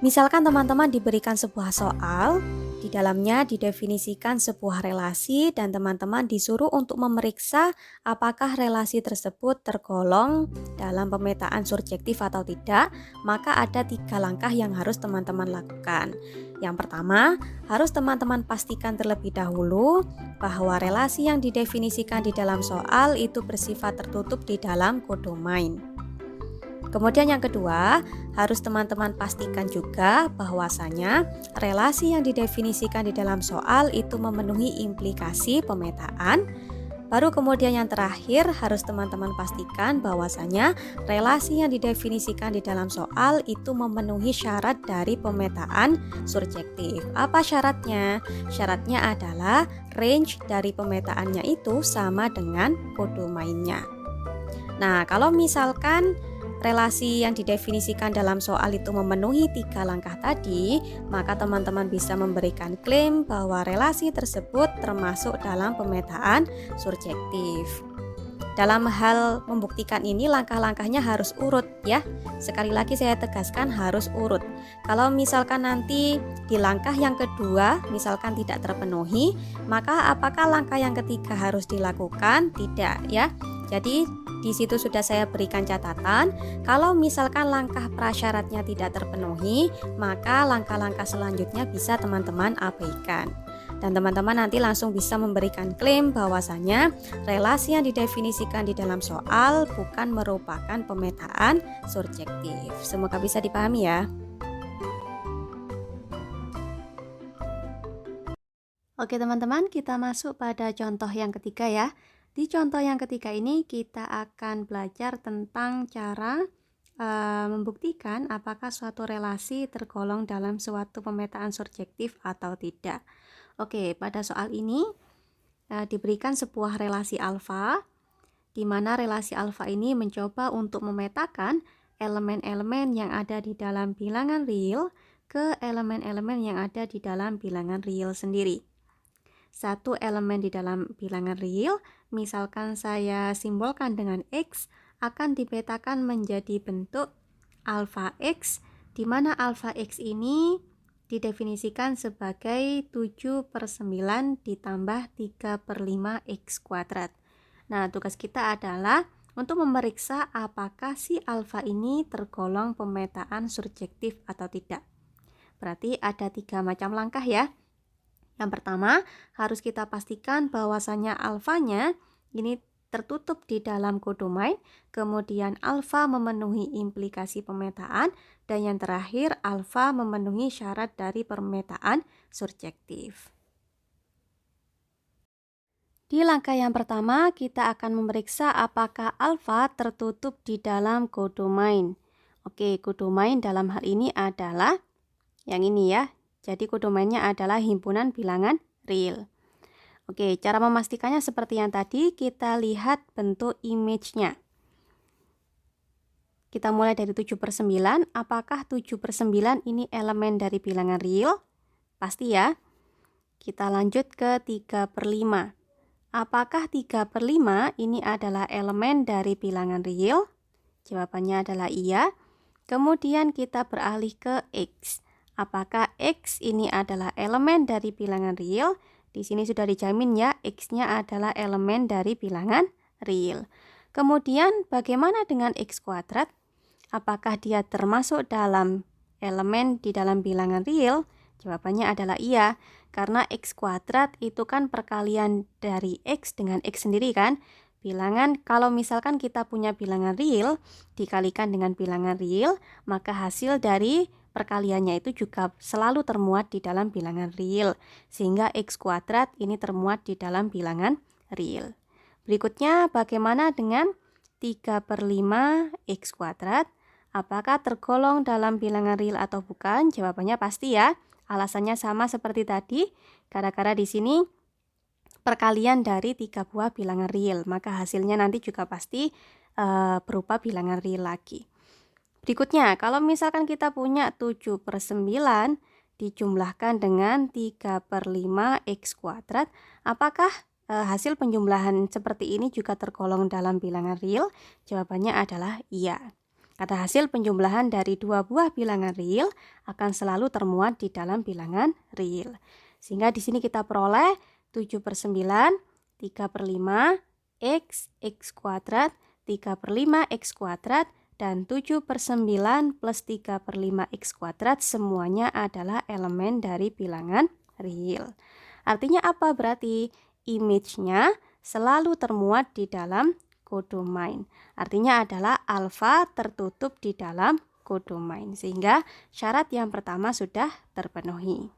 Misalkan teman-teman diberikan sebuah soal, di dalamnya didefinisikan sebuah relasi dan teman-teman disuruh untuk memeriksa apakah relasi tersebut tergolong dalam pemetaan surjektif atau tidak, maka ada 3 langkah yang harus teman-teman lakukan. Yang pertama, harus teman-teman pastikan terlebih dahulu bahwa relasi yang didefinisikan di dalam soal itu bersifat tertutup di dalam kodomain. Kemudian yang kedua, harus teman-teman pastikan juga bahwasanya relasi yang didefinisikan di dalam soal itu memenuhi implikasi pemetaan. Baru kemudian yang terakhir, harus teman-teman pastikan bahwasanya relasi yang didefinisikan di dalam soal itu memenuhi syarat dari pemetaan surjektif. Apa syaratnya? Syaratnya adalah range dari pemetaannya itu sama dengan kodomainnya. Nah, kalau misalkan relasi yang didefinisikan dalam soal itu memenuhi 3 langkah tadi, maka teman-teman bisa memberikan klaim bahwa relasi tersebut termasuk dalam pemetaan surjektif. Dalam hal membuktikan ini langkah-langkahnya harus urut ya. Sekali lagi saya tegaskan harus urut. Kalau misalkan nanti di langkah yang kedua misalkan tidak terpenuhi, maka apakah langkah yang ketiga harus dilakukan? Tidak ya. Jadi di situ sudah saya berikan catatan, kalau misalkan langkah prasyaratnya tidak terpenuhi, maka langkah-langkah selanjutnya bisa teman-teman abaikan. Dan teman-teman nanti langsung bisa memberikan klaim bahwasanya relasi yang didefinisikan di dalam soal bukan merupakan pemetaan surjektif. Semoga bisa dipahami ya. Oke teman-teman, kita masuk pada contoh yang ketiga ya. Di contoh yang ketiga ini kita akan belajar tentang cara membuktikan apakah suatu relasi tergolong dalam suatu pemetaan surjektif atau tidak. Oke, pada soal ini diberikan sebuah relasi alfa, di mana relasi alfa ini mencoba untuk memetakan elemen-elemen yang ada di dalam bilangan real ke elemen-elemen yang ada di dalam bilangan real sendiri. Satu elemen di dalam bilangan real, misalkan saya simbolkan dengan X, akan dipetakan menjadi bentuk alfa X, di mana alfa X ini didefinisikan sebagai 7/9 ditambah 3/5 X kuadrat. Nah, tugas kita adalah untuk memeriksa apakah si alfa ini tergolong pemetaan surjektif atau tidak. Berarti ada 3 macam langkah ya. Yang pertama, harus kita pastikan bahwasanya alfanya ini tertutup di dalam kodomain, kemudian alfa memenuhi implikasi pemetaan, dan yang terakhir alfa memenuhi syarat dari pemetaan surjektif. Di langkah yang pertama, kita akan memeriksa apakah alfa tertutup di dalam kodomain. Oke, kodomain dalam hal ini adalah yang ini ya. Jadi kodomainnya adalah himpunan bilangan real. Oke, cara memastikannya seperti yang tadi, kita lihat bentuk image-nya. Kita mulai dari 7/9, apakah 7/9 ini elemen dari bilangan real? Pasti ya. Kita lanjut ke 3/5. Apakah 3/5 ini adalah elemen dari bilangan real? Jawabannya adalah iya. Kemudian kita beralih ke X. Apakah X ini adalah elemen dari bilangan real? Di sini sudah dijamin ya, X-nya adalah elemen dari bilangan real. Kemudian bagaimana dengan X kuadrat? Apakah dia termasuk dalam elemen di dalam bilangan real? Jawabannya adalah iya, karena X kuadrat itu kan perkalian dari X dengan X sendiri kan? Bilangan, kalau misalkan kita punya bilangan real dikalikan dengan bilangan real, maka hasil dari perkaliannya itu juga selalu termuat di dalam bilangan real, sehingga X kuadrat ini termuat di dalam bilangan real. Berikutnya, bagaimana dengan 3/5 X kuadrat? Apakah tergolong dalam bilangan real atau bukan? Jawabannya pasti ya. Alasannya sama seperti tadi, gara-gara di sini perkalian dari 3 buah bilangan real, maka hasilnya nanti juga pasti berupa bilangan real lagi. Berikutnya, kalau misalkan kita punya 7/9 dijumlahkan dengan 3/5 X kuadrat, apakah hasil penjumlahan seperti ini juga tergolong dalam bilangan real? Jawabannya adalah iya. Karena hasil penjumlahan dari dua buah bilangan real akan selalu termuat di dalam bilangan real. Sehingga di sini kita peroleh 7/9, 3/5, X kuadrat, 3/5 X kuadrat, dan 7/9 plus 3/5 X kuadrat semuanya adalah elemen dari bilangan real. Artinya apa berarti? Image-nya selalu termuat di dalam codomain. Artinya adalah alfa tertutup di dalam codomain. Sehingga syarat yang pertama sudah terpenuhi.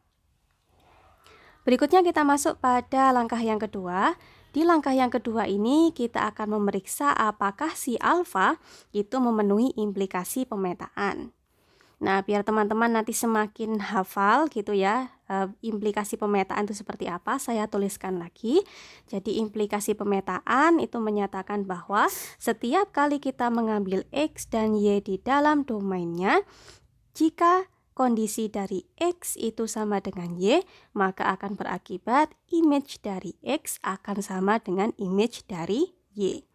Berikutnya kita masuk pada langkah yang kedua. Di langkah yang kedua ini kita akan memeriksa apakah si alfa itu memenuhi implikasi pemetaan. Nah, biar teman-teman nanti semakin hafal gitu ya, implikasi pemetaan itu seperti apa, saya tuliskan lagi. Jadi implikasi pemetaan itu menyatakan bahwa setiap kali kita mengambil X dan Y di dalam domainnya, jika kondisi dari X itu sama dengan Y, maka akan berakibat image dari X akan sama dengan image dari Y.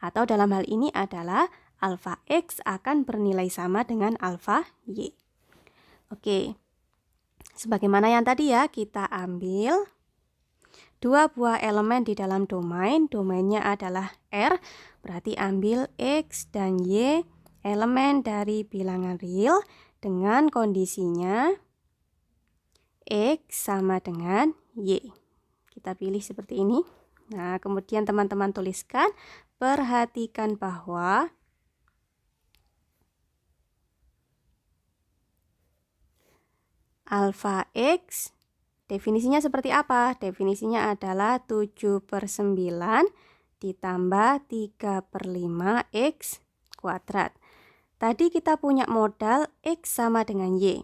Atau dalam hal ini adalah alfa X akan bernilai sama dengan alfa Y. Oke, sebagaimana yang tadi ya, kita ambil dua buah elemen di dalam domain. Domainnya adalah R, berarti ambil X dan Y, elemen dari bilangan real, dengan kondisinya X sama dengan Y. Kita pilih seperti ini. Nah, kemudian teman-teman tuliskan, perhatikan bahwa alfa X definisinya seperti apa? Definisinya adalah 7/9 ditambah 3/5 X kuadrat. Tadi kita punya modal X sama dengan Y.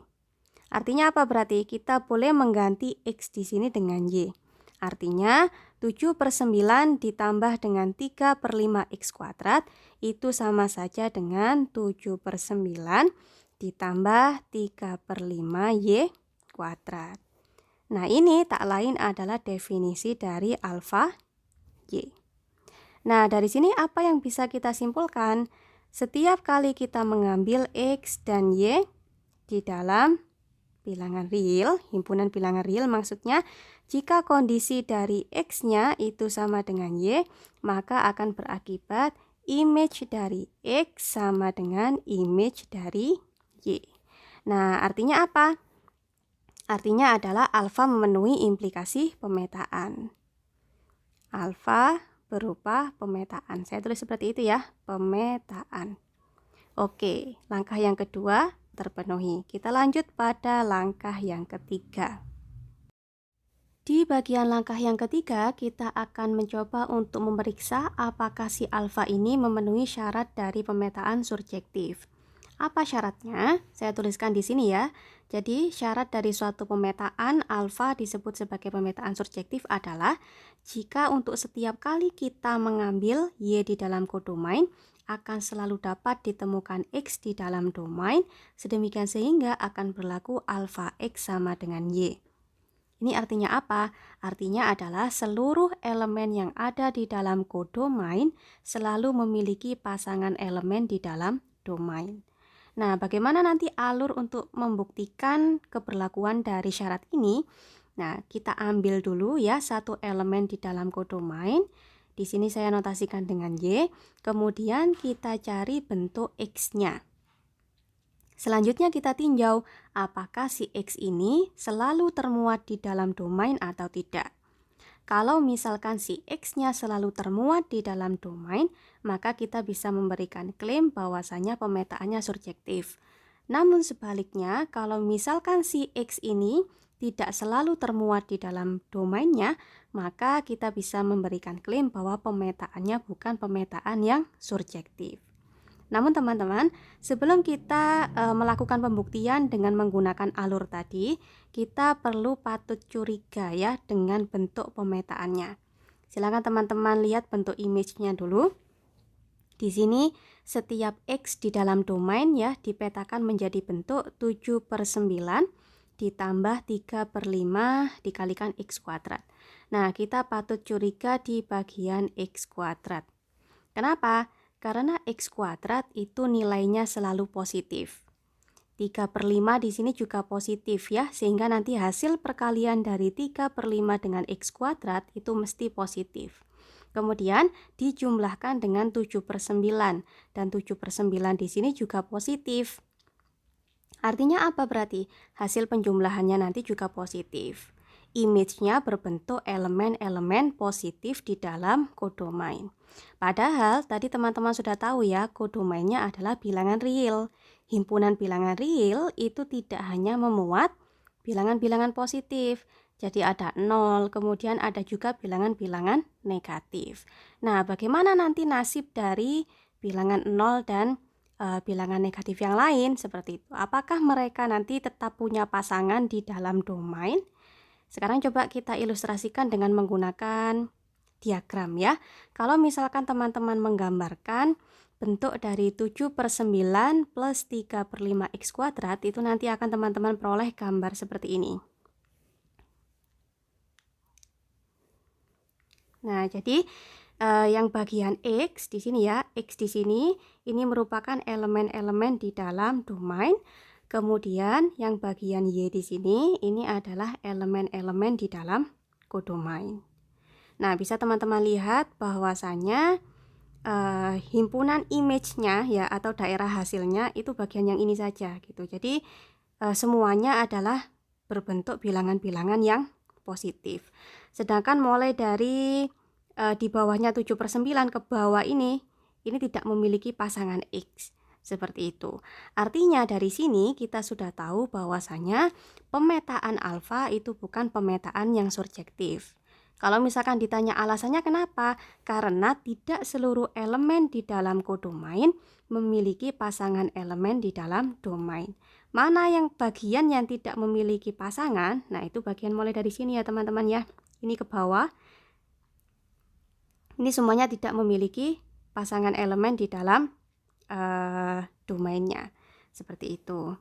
Artinya apa berarti? Kita boleh mengganti X di sini dengan Y. Artinya 7/9 ditambah dengan 3/5 X kuadrat itu sama saja dengan 7/9 ditambah 3/5 Y kuadrat. Nah, ini tak lain adalah definisi dari alfa Y. Nah, dari sini apa yang bisa kita simpulkan? Setiap kali kita mengambil X dan Y di dalam bilangan real, himpunan bilangan real maksudnya, jika kondisi dari X-nya itu sama dengan Y, maka akan berakibat image dari X sama dengan image dari Y. Nah, artinya apa? Artinya adalah alfa memenuhi implikasi pemetaan. Alfa berupa pemetaan. Saya tulis seperti itu ya, pemetaan. Oke, langkah yang kedua terpenuhi. Kita lanjut pada langkah yang ketiga. Di bagian langkah yang ketiga, kita akan mencoba untuk memeriksa apakah si alfa ini memenuhi syarat dari pemetaan surjektif. Apa syaratnya? Saya tuliskan di sini ya. Jadi, syarat dari suatu pemetaan alfa disebut sebagai pemetaan surjektif adalah jika untuk setiap kali kita mengambil Y di dalam kodomain, akan selalu dapat ditemukan X di dalam domain, sedemikian sehingga akan berlaku alfa X sama dengan Y. Ini artinya apa? Artinya adalah seluruh elemen yang ada di dalam kodomain selalu memiliki pasangan elemen di dalam domain. Nah, bagaimana nanti alur untuk membuktikan keberlakuan dari syarat ini? Nah, kita ambil dulu ya satu elemen di dalam kodomain. Di sini saya notasikan dengan Y. Kemudian kita cari bentuk X-nya. Selanjutnya kita tinjau apakah si X ini selalu termuat di dalam domain atau tidak. Kalau misalkan si X-nya selalu termuat di dalam domain, maka kita bisa memberikan klaim bahwasanya pemetaannya surjektif. Namun sebaliknya, kalau misalkan si X ini tidak selalu termuat di dalam domainnya, maka kita bisa memberikan klaim bahwa pemetaannya bukan pemetaan yang surjektif. Namun teman-teman, sebelum kita melakukan pembuktian dengan menggunakan alur tadi, kita perlu patut curiga ya dengan bentuk pemetaannya. Silakan teman-teman lihat bentuk image-nya dulu. Di sini setiap X di dalam domain ya dipetakan menjadi bentuk 7/9 ditambah 3/5 dikalikan X kuadrat. Nah, kita patut curiga di bagian X kuadrat. Kenapa? Karena X kuadrat itu nilainya selalu positif. 3/5 di sini juga positif ya, sehingga nanti hasil perkalian dari 3/5 dengan X kuadrat itu mesti positif. Kemudian dijumlahkan dengan 7/9 dan 7/9 di sini juga positif. Artinya apa berarti? Hasil penjumlahannya nanti juga positif. Image-nya berbentuk elemen-elemen positif di dalam kodomain. Padahal tadi teman-teman sudah tahu ya, kodomainnya adalah bilangan real. Himpunan bilangan real itu tidak hanya memuat bilangan-bilangan positif. Jadi ada 0, kemudian ada juga bilangan-bilangan negatif. Nah, bagaimana nanti nasib dari bilangan 0 dan bilangan negatif yang lain seperti itu? Apakah mereka nanti tetap punya pasangan di dalam domain? Sekarang coba kita ilustrasikan dengan menggunakan diagram ya. Kalau misalkan teman-teman menggambarkan bentuk dari 7/9 plus 3/5 X kuadrat, itu nanti akan teman-teman peroleh gambar seperti ini. Nah, jadi yang bagian X di sini ya, X di sini ini merupakan elemen-elemen di dalam domain. Kemudian yang bagian Y di sini ini adalah elemen-elemen di dalam kodomain. Nah, bisa teman-teman lihat bahwasanya himpunan image-nya ya atau daerah hasilnya itu bagian yang ini saja gitu. Jadi semuanya adalah berbentuk bilangan-bilangan yang positif. Sedangkan mulai dari di bawahnya 7/9 ke bawah ini tidak memiliki pasangan X. Seperti itu. Artinya dari sini kita sudah tahu bahwasanya pemetaan alfa itu bukan pemetaan yang surjektif. Kalau misalkan ditanya alasannya kenapa? Karena tidak seluruh elemen di dalam kodomain memiliki pasangan elemen di dalam domain. Mana yang bagian yang tidak memiliki pasangan? Nah, itu bagian mulai dari sini ya teman-teman ya. Ini ke bawah. Ini semuanya tidak memiliki pasangan elemen di dalam domainnya. Seperti itu.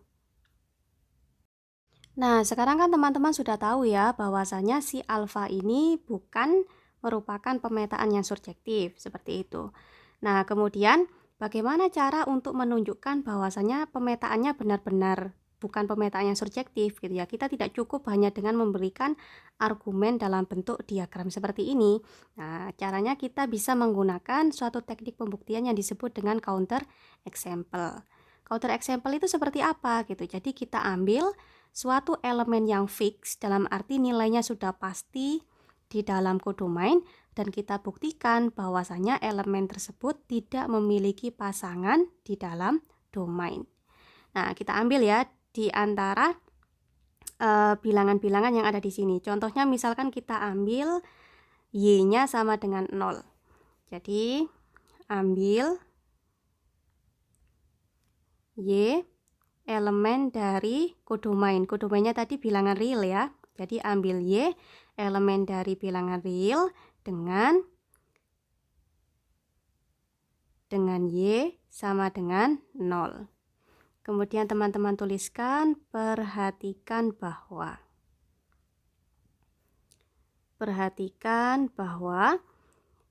Nah, sekarang kan teman-teman sudah tahu ya bahwasanya si alfa ini bukan merupakan pemetaan yang surjektif, seperti itu. Nah, kemudian bagaimana cara untuk menunjukkan bahwasanya pemetaannya benar-benar bukan pemetaan yang surjektif gitu ya. Kita tidak cukup hanya dengan memberikan argumen dalam bentuk diagram seperti ini. Nah, caranya kita bisa menggunakan suatu teknik pembuktian yang disebut dengan counter example. Counter example itu seperti apa gitu. Jadi kita ambil suatu elemen yang fix dalam arti nilainya sudah pasti di dalam kodomain dan kita buktikan bahwasanya elemen tersebut tidak memiliki pasangan di dalam domain. Nah, kita ambil ya di antara bilangan-bilangan yang ada di sini. Contohnya misalkan kita ambil Y-nya sama dengan 0. Jadi ambil Y elemen dari kodomain. Kodomainnya tadi bilangan real ya. Jadi ambil Y elemen dari bilangan real dengan Y sama dengan 0. Kemudian teman-teman tuliskan perhatikan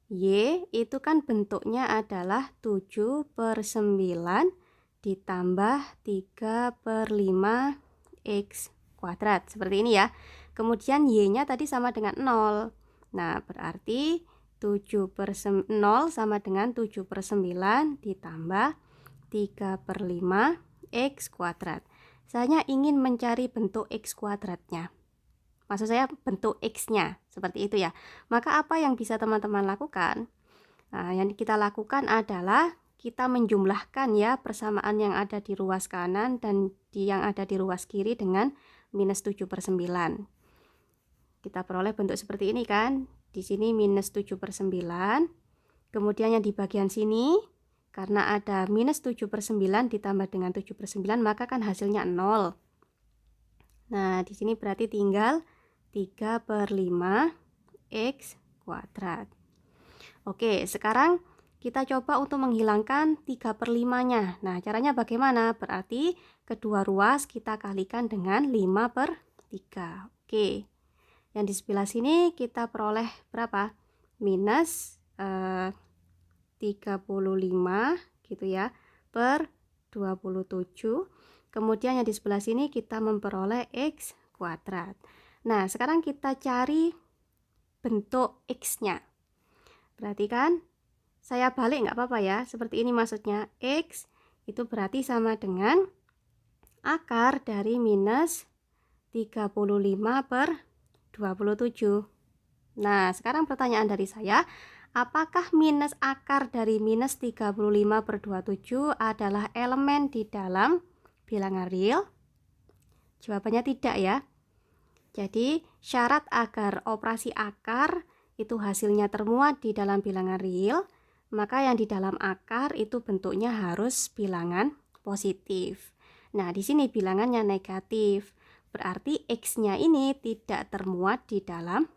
Y itu kan bentuknya adalah 7/9 ditambah 3/5 X kuadrat. Seperti ini ya. Kemudian Y-nya tadi sama dengan 0. Nah, berarti 0 sama dengan 7/9 ditambah 3/5 X kuadrat. Saya ingin mencari bentuk X kuadratnya. Maksud saya bentuk X-nya, seperti itu ya. Maka apa yang bisa teman-teman lakukan? Nah, yang kita lakukan adalah kita menjumlahkan ya persamaan yang ada di ruas kanan dan yang ada di ruas kiri dengan minus 7/9. Kita peroleh bentuk seperti ini kan. Di sini minus 7/9. Kemudian yang di bagian sini, karena ada minus 7/9 ditambah dengan 7/9, maka kan hasilnya 0. Nah, di sini berarti tinggal 3/5 X kuadrat. Oke, sekarang kita coba untuk menghilangkan 3/5-nya. Nah, caranya bagaimana? Berarti kedua ruas kita kalikan dengan 5/3. Oke, yang di sebelah sini kita peroleh berapa? Minus 35 gitu ya, per 27. Kemudian yang di sebelah sini kita memperoleh X kuadrat. Nah, sekarang kita cari bentuk X-nya. Perhatikan, saya balik nggak apa-apa ya, seperti ini maksudnya. X itu berarti sama dengan akar dari minus 35/27. Nah, sekarang pertanyaan dari saya, apakah minus akar dari minus 35/27 adalah elemen di dalam bilangan real? Jawabannya tidak ya. Jadi, syarat agar operasi akar itu hasilnya termuat di dalam bilangan real, maka yang di dalam akar itu bentuknya harus bilangan positif. Nah, di sini bilangannya negatif. Berarti X-nya ini tidak termuat di dalam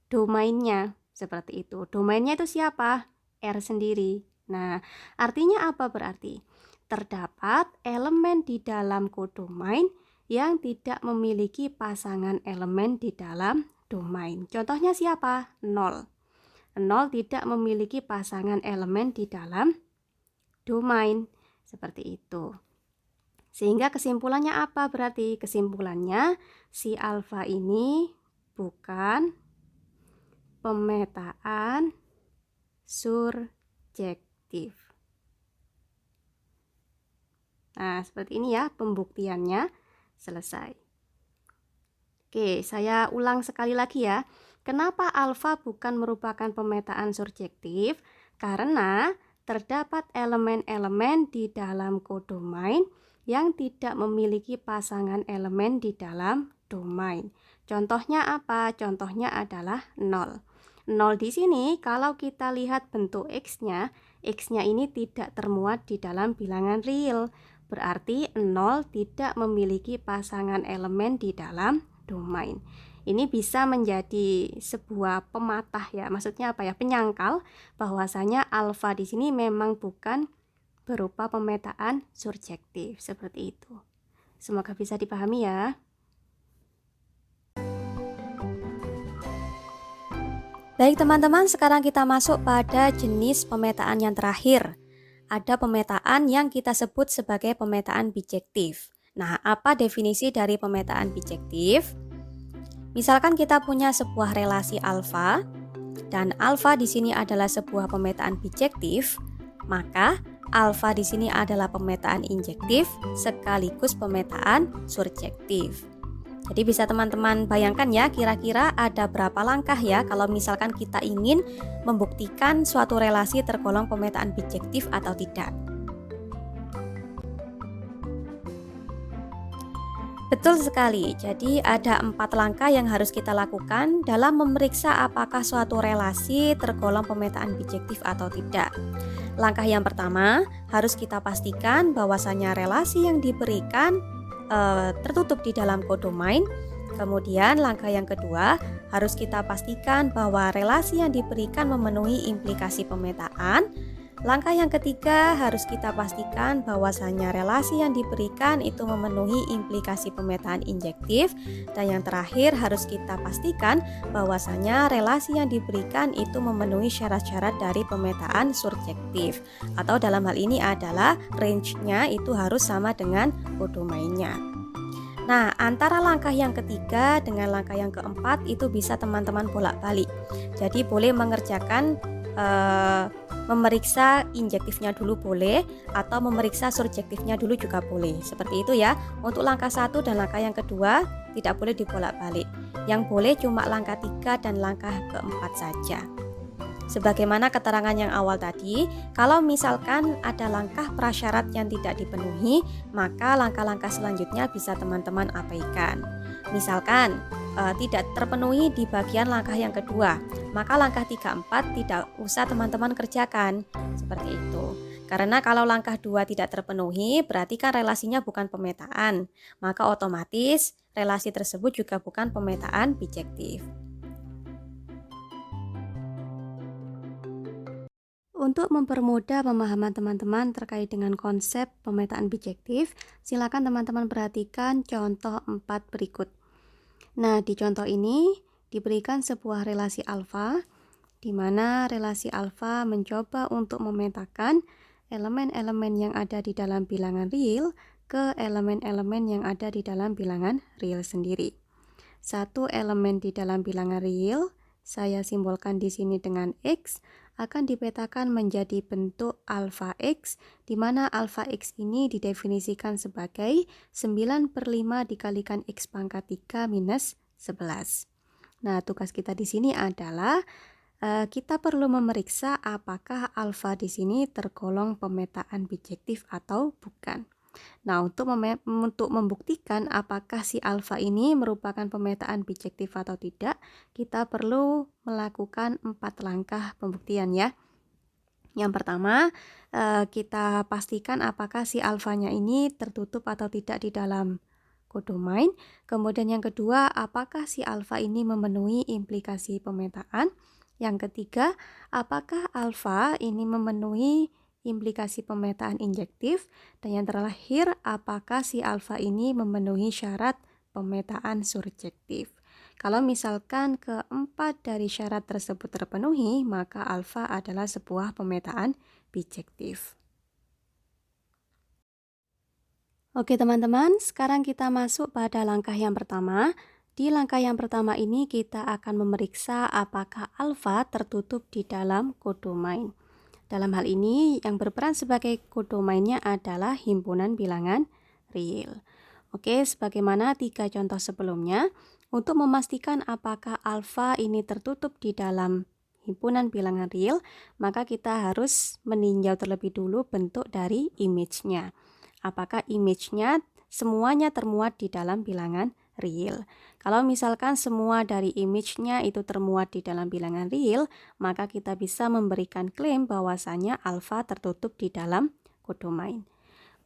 domainnya. Seperti itu. Domainnya itu siapa? R sendiri. Nah, artinya apa berarti? Terdapat elemen di dalam kodomain yang tidak memiliki pasangan elemen di dalam domain. Contohnya siapa? 0. 0 tidak memiliki pasangan elemen di dalam domain. Seperti itu. Sehingga kesimpulannya apa berarti? Kesimpulannya si alfa ini bukan pemetaan surjektif. Nah, seperti ini ya pembuktiannya. Selesai. Oke, saya ulang sekali lagi ya. Kenapa alfa bukan merupakan pemetaan surjektif? Karena terdapat elemen-elemen di dalam kodomain yang tidak memiliki pasangan elemen di dalam domain. Contohnya apa? Contohnya adalah 0. 0 di sini kalau kita lihat bentuk X-nya, X-nya ini tidak termuat di dalam bilangan real. Berarti 0 tidak memiliki pasangan elemen di dalam domain. Ini bisa menjadi sebuah pematah ya, maksudnya apa ya? Penyangkal bahwasanya alfa di sini memang bukan berupa pemetaan surjektif seperti itu. Semoga bisa dipahami ya. Baik teman-teman, sekarang kita masuk pada jenis pemetaan yang terakhir. Ada pemetaan yang kita sebut sebagai pemetaan bijektif. Nah, apa definisi dari pemetaan bijektif? Misalkan kita punya sebuah relasi alfa, dan alfa di sini adalah sebuah pemetaan bijektif, maka alfa di sini adalah pemetaan injektif sekaligus pemetaan surjektif. Jadi bisa teman-teman bayangkan ya, kira-kira ada berapa langkah ya kalau misalkan kita ingin membuktikan suatu relasi tergolong pemetaan bijektif atau tidak. Betul sekali, jadi ada 4 langkah yang harus kita lakukan dalam memeriksa apakah suatu relasi tergolong pemetaan bijektif atau tidak. Langkah yang pertama, harus kita pastikan bahwasanya relasi yang diberikan tertutup di dalam kodomain. Kemudian langkah yang kedua, harus kita pastikan bahwa relasi yang diberikan memenuhi implikasi pemetaan. Langkah yang ketiga, harus kita pastikan bahwasanya relasi yang diberikan itu memenuhi implikasi pemetaan injektif. Dan yang terakhir, harus kita pastikan bahwasanya relasi yang diberikan itu memenuhi syarat-syarat dari pemetaan surjektif. Atau dalam hal ini adalah range-nya itu harus sama dengan kodomainnya. Nah, antara langkah yang ketiga dengan langkah yang keempat itu bisa teman-teman bolak-balik. Jadi boleh mengerjakan memeriksa injektifnya dulu boleh, atau memeriksa surjektifnya dulu juga boleh. Seperti itu ya. Untuk langkah 1 dan langkah yang kedua tidak boleh dibolak-balik. Yang boleh cuma langkah 3 dan langkah keempat saja. Sebagaimana keterangan yang awal tadi, kalau misalkan ada langkah prasyarat yang tidak dipenuhi, maka langkah-langkah selanjutnya bisa teman-teman abaikan. Misalkan tidak terpenuhi di bagian langkah yang kedua, maka langkah 3, 4 tidak usah teman-teman kerjakan. Seperti itu. Karena kalau langkah 2 tidak terpenuhi, berarti kan relasinya bukan pemetaan, maka otomatis relasi tersebut juga bukan pemetaan bijektif. Untuk mempermudah pemahaman teman-teman terkait dengan konsep pemetaan bijektif, silakan teman-teman perhatikan contoh 4 berikut. Nah, di contoh ini diberikan sebuah relasi alfa, di mana relasi alfa mencoba untuk memetakan elemen-elemen yang ada di dalam bilangan real ke elemen-elemen yang ada di dalam bilangan real sendiri. Satu elemen di dalam bilangan real, saya simbolkan di sini dengan X, akan dipetakan menjadi bentuk alfa X, di mana alfa X ini didefinisikan sebagai 9/5 dikalikan X pangkat 3 minus 11. Nah, tugas kita di sini adalah kita perlu memeriksa apakah alfa di sini tergolong pemetaan bijektif atau bukan. Nah, untuk membuktikan apakah si alfa ini merupakan pemetaan bijektif atau tidak, kita perlu melakukan 4 langkah pembuktian ya. Yang pertama, kita pastikan apakah si alfanya ini tertutup atau tidak di dalam kodomain. Kemudian yang kedua, apakah si alfa ini memenuhi implikasi pemetaan. Yang ketiga, apakah alfa ini memenuhi implikasi pemetaan injektif, dan yang terakhir, apakah si alfa ini memenuhi syarat pemetaan surjektif. Kalau misalkan keempat dari syarat tersebut terpenuhi, maka alfa adalah sebuah pemetaan bijektif. Oke teman-teman, sekarang kita masuk pada langkah yang pertama. Di langkah yang pertama ini kita akan memeriksa apakah alfa tertutup di dalam kodomain. Dalam hal ini, yang berperan sebagai kodomainnya adalah himpunan bilangan real. Oke, sebagaimana 3 contoh sebelumnya, untuk memastikan apakah alfa ini tertutup di dalam himpunan bilangan real, maka kita harus meninjau terlebih dulu bentuk dari image-nya. Apakah image-nya semuanya termuat di dalam bilangan real. Kalau misalkan semua dari image-nya itu termuat di dalam bilangan real, maka kita bisa memberikan klaim bahwasanya alfa tertutup di dalam kodomain.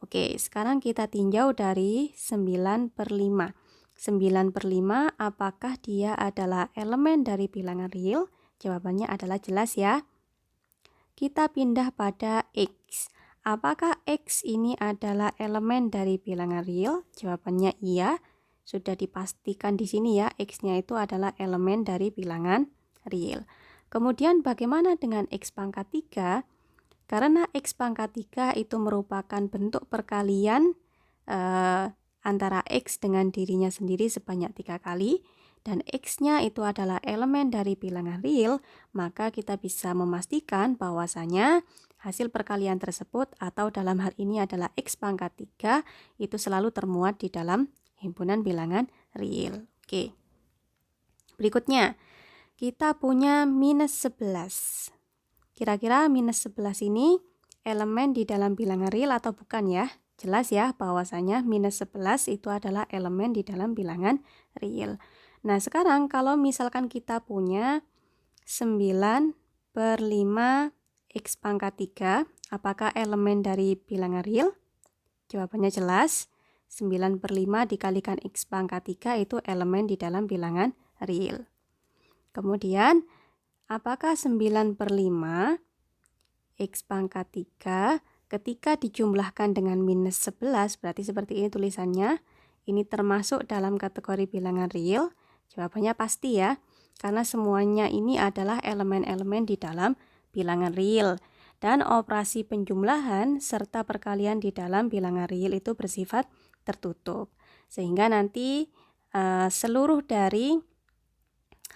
Oke, sekarang kita tinjau dari 9/5. 9/5 apakah dia adalah elemen dari bilangan real? Jawabannya adalah jelas ya. Kita pindah pada X. Apakah X ini adalah elemen dari bilangan real? Jawabannya iya. Sudah dipastikan di sini ya, X-nya itu adalah elemen dari bilangan real. Kemudian bagaimana dengan X pangkat 3? Karena X pangkat 3 itu merupakan bentuk perkalian antara X dengan dirinya sendiri sebanyak 3 kali, dan X-nya itu adalah elemen dari bilangan real, maka kita bisa memastikan bahwasanya hasil perkalian tersebut atau dalam hal ini adalah X pangkat 3 itu selalu termuat di dalam himpunan bilangan real. Oke. Berikutnya, kita punya minus 11. Kira-kira minus 11 ini elemen di dalam bilangan real atau bukan ya? Jelas ya bahwasanya minus 11 itu adalah elemen di dalam bilangan real. Nah, sekarang kalau misalkan kita punya 9/5 X pangkat 3, apakah elemen dari bilangan real? Jawabannya jelas. 9/5 dikalikan X pangkat 3 itu elemen di dalam bilangan real. Kemudian, apakah 9/5 X pangkat 3 ketika dijumlahkan dengan minus 11, berarti seperti ini tulisannya, ini termasuk dalam kategori bilangan real? Jawabannya pasti ya, karena semuanya ini adalah elemen-elemen di dalam bilangan real. Dan operasi penjumlahan serta perkalian di dalam bilangan real itu bersifat tertutup. Sehingga nanti seluruh dari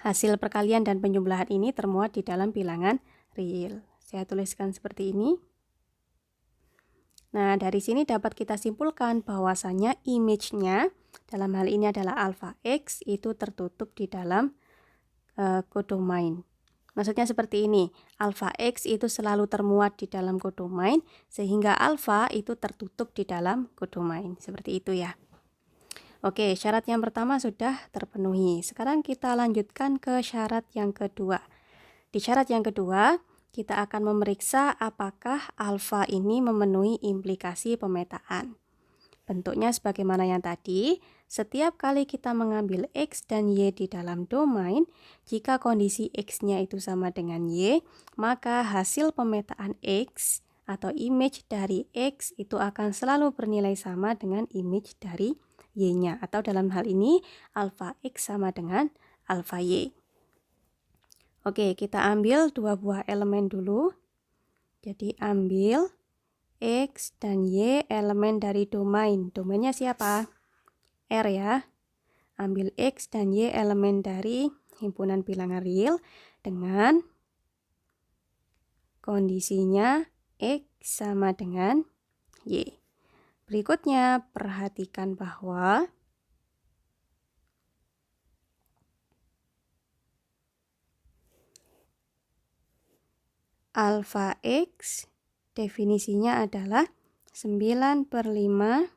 hasil perkalian dan penjumlahan ini termuat di dalam bilangan real. Saya tuliskan seperti ini. Nah, dari sini dapat kita simpulkan bahwasanya image-nya dalam hal ini adalah alpha X itu tertutup di dalam kodomain. Maksudnya seperti ini, alfa X itu selalu termuat di dalam kodomain, sehingga alfa itu tertutup di dalam kodomain. Seperti itu ya. Oke, syarat yang pertama sudah terpenuhi. Sekarang kita lanjutkan ke syarat yang kedua. Di syarat yang kedua, kita akan memeriksa apakah alfa ini memenuhi implikasi pemetaan. Bentuknya sebagaimana yang tadi, setiap kali kita mengambil X dan Y di dalam domain, jika kondisi X-nya itu sama dengan Y, maka hasil pemetaan X atau image dari X itu akan selalu bernilai sama dengan image dari Y-nya. Atau dalam hal ini, alfa X sama dengan alfa Y. Oke, kita ambil dua buah elemen dulu. Jadi ambil X dan Y elemen dari domain. Domainnya siapa? R ya. Ambil X dan Y elemen dari himpunan bilangan real dengan kondisinya X sama dengan Y. Berikutnya, perhatikan bahwa alfa X definisinya adalah 9/5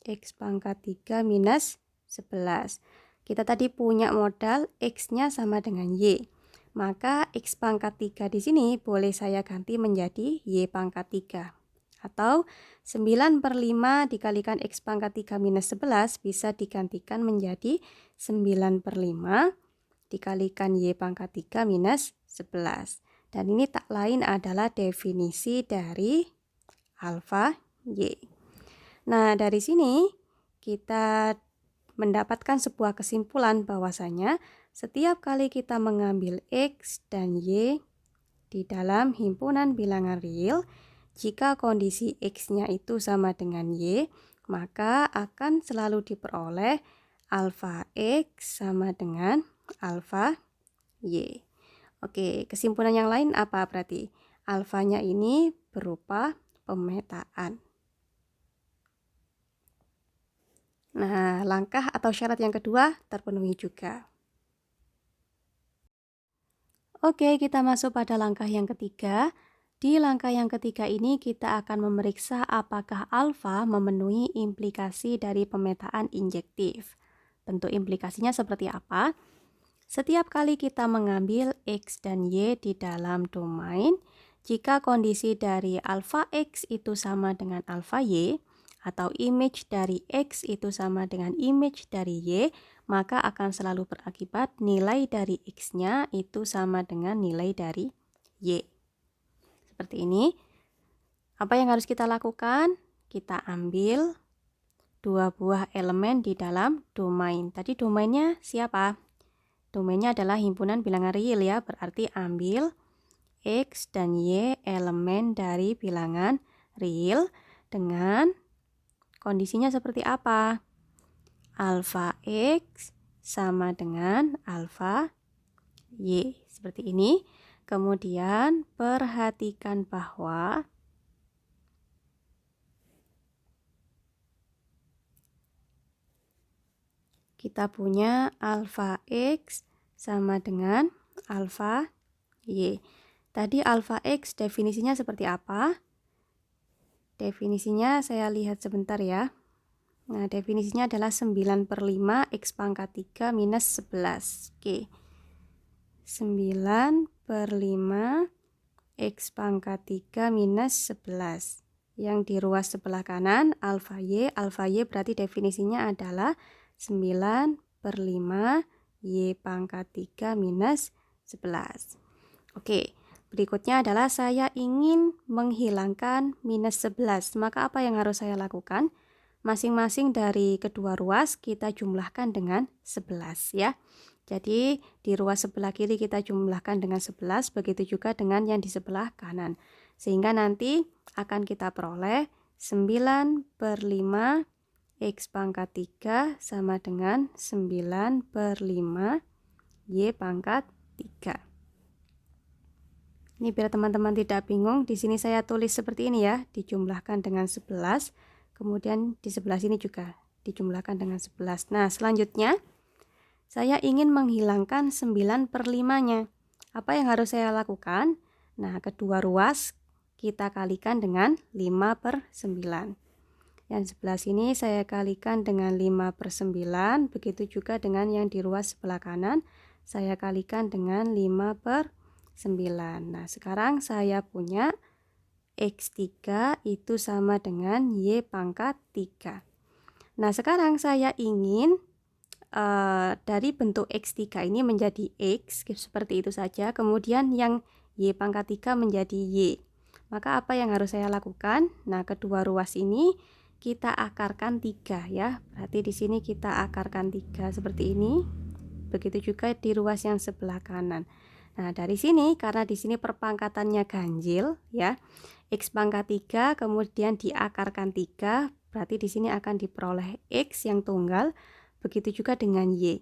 X pangkat 3 minus 11. Kita tadi punya modal X-nya sama dengan Y. Maka X pangkat 3 di sini boleh saya ganti menjadi Y pangkat 3. Atau 9/5 dikalikan X pangkat 3 minus 11 bisa digantikan menjadi 9/5 dikalikan Y pangkat 3 minus 11. Dan ini tak lain adalah definisi dari alfa Y. Nah, dari sini kita mendapatkan sebuah kesimpulan bahwasanya setiap kali kita mengambil X dan Y di dalam himpunan bilangan real, jika kondisi X-nya itu sama dengan Y, maka akan selalu diperoleh alfa X sama dengan alfa Y. Oke, kesimpulan yang lain apa berarti? Alfanya ini berupa pemetaan. Nah, langkah atau syarat yang kedua terpenuhi juga. Oke, kita masuk pada langkah yang ketiga. Di langkah yang ketiga ini kita akan memeriksa apakah alfa memenuhi implikasi dari pemetaan injektif. Bentuk implikasinya seperti apa? Setiap kali kita mengambil X dan Y di dalam domain, jika kondisi dari alfa X itu sama dengan alfa Y, atau image dari X itu sama dengan image dari Y, maka akan selalu berakibat nilai dari X-nya itu sama dengan nilai dari Y. Seperti ini. Apa yang harus kita lakukan? Kita ambil dua buah elemen di dalam domain. Tadi domainnya siapa? Domainnya adalah himpunan bilangan real ya, berarti ambil X dan Y elemen dari bilangan real dengan kondisinya seperti apa? Alfa X sama dengan alfa Y. Seperti ini. Kemudian perhatikan bahwa kita punya alfa X sama dengan alfa Y. Tadi alfa X definisinya seperti apa? Definisinya saya lihat sebentar ya. Nah, definisinya adalah 9/5 X pangkat 3 minus 11. Oke. 9/5 X pangkat 3 minus 11. Yang di ruas sebelah kanan alfa Y berarti definisinya adalah 9/5 Y pangkat 3 minus 11. Oke, berikutnya adalah saya ingin menghilangkan minus 11. Maka apa yang harus saya lakukan? Masing-masing dari kedua ruas kita jumlahkan dengan 11 ya. Jadi di ruas sebelah kiri kita jumlahkan dengan 11, begitu juga dengan yang di sebelah kanan. Sehingga nanti akan kita peroleh 9/5 X pangkat 3 sama dengan 9/5 Y pangkat 3. Ini biar teman-teman tidak bingung, di sini saya tulis seperti ini ya, dijumlahkan dengan 11, kemudian di sebelah sini juga dijumlahkan dengan 11. Nah, selanjutnya saya ingin menghilangkan 9/5-nya. Apa yang harus saya lakukan? Nah, kedua ruas kita kalikan dengan 5/9. Yang sebelah sini saya kalikan dengan 5/9. Begitu juga dengan yang di ruas sebelah kanan, saya kalikan dengan 5/9. Nah, sekarang saya punya X3 itu sama dengan Y pangkat 3. Nah, sekarang saya ingin dari bentuk X3 ini menjadi X, seperti itu saja. Kemudian yang Y pangkat 3 menjadi Y. Maka apa yang harus saya lakukan? Nah, kedua ruas ini kita akarkan 3 ya. Berarti di sini kita akarkan 3 seperti ini. Begitu juga di ruas yang sebelah kanan. Nah, dari sini karena di sini perpangkatannya ganjil ya. X pangkat 3 kemudian diakarkan 3, berarti di sini akan diperoleh X yang tunggal. Begitu juga dengan Y.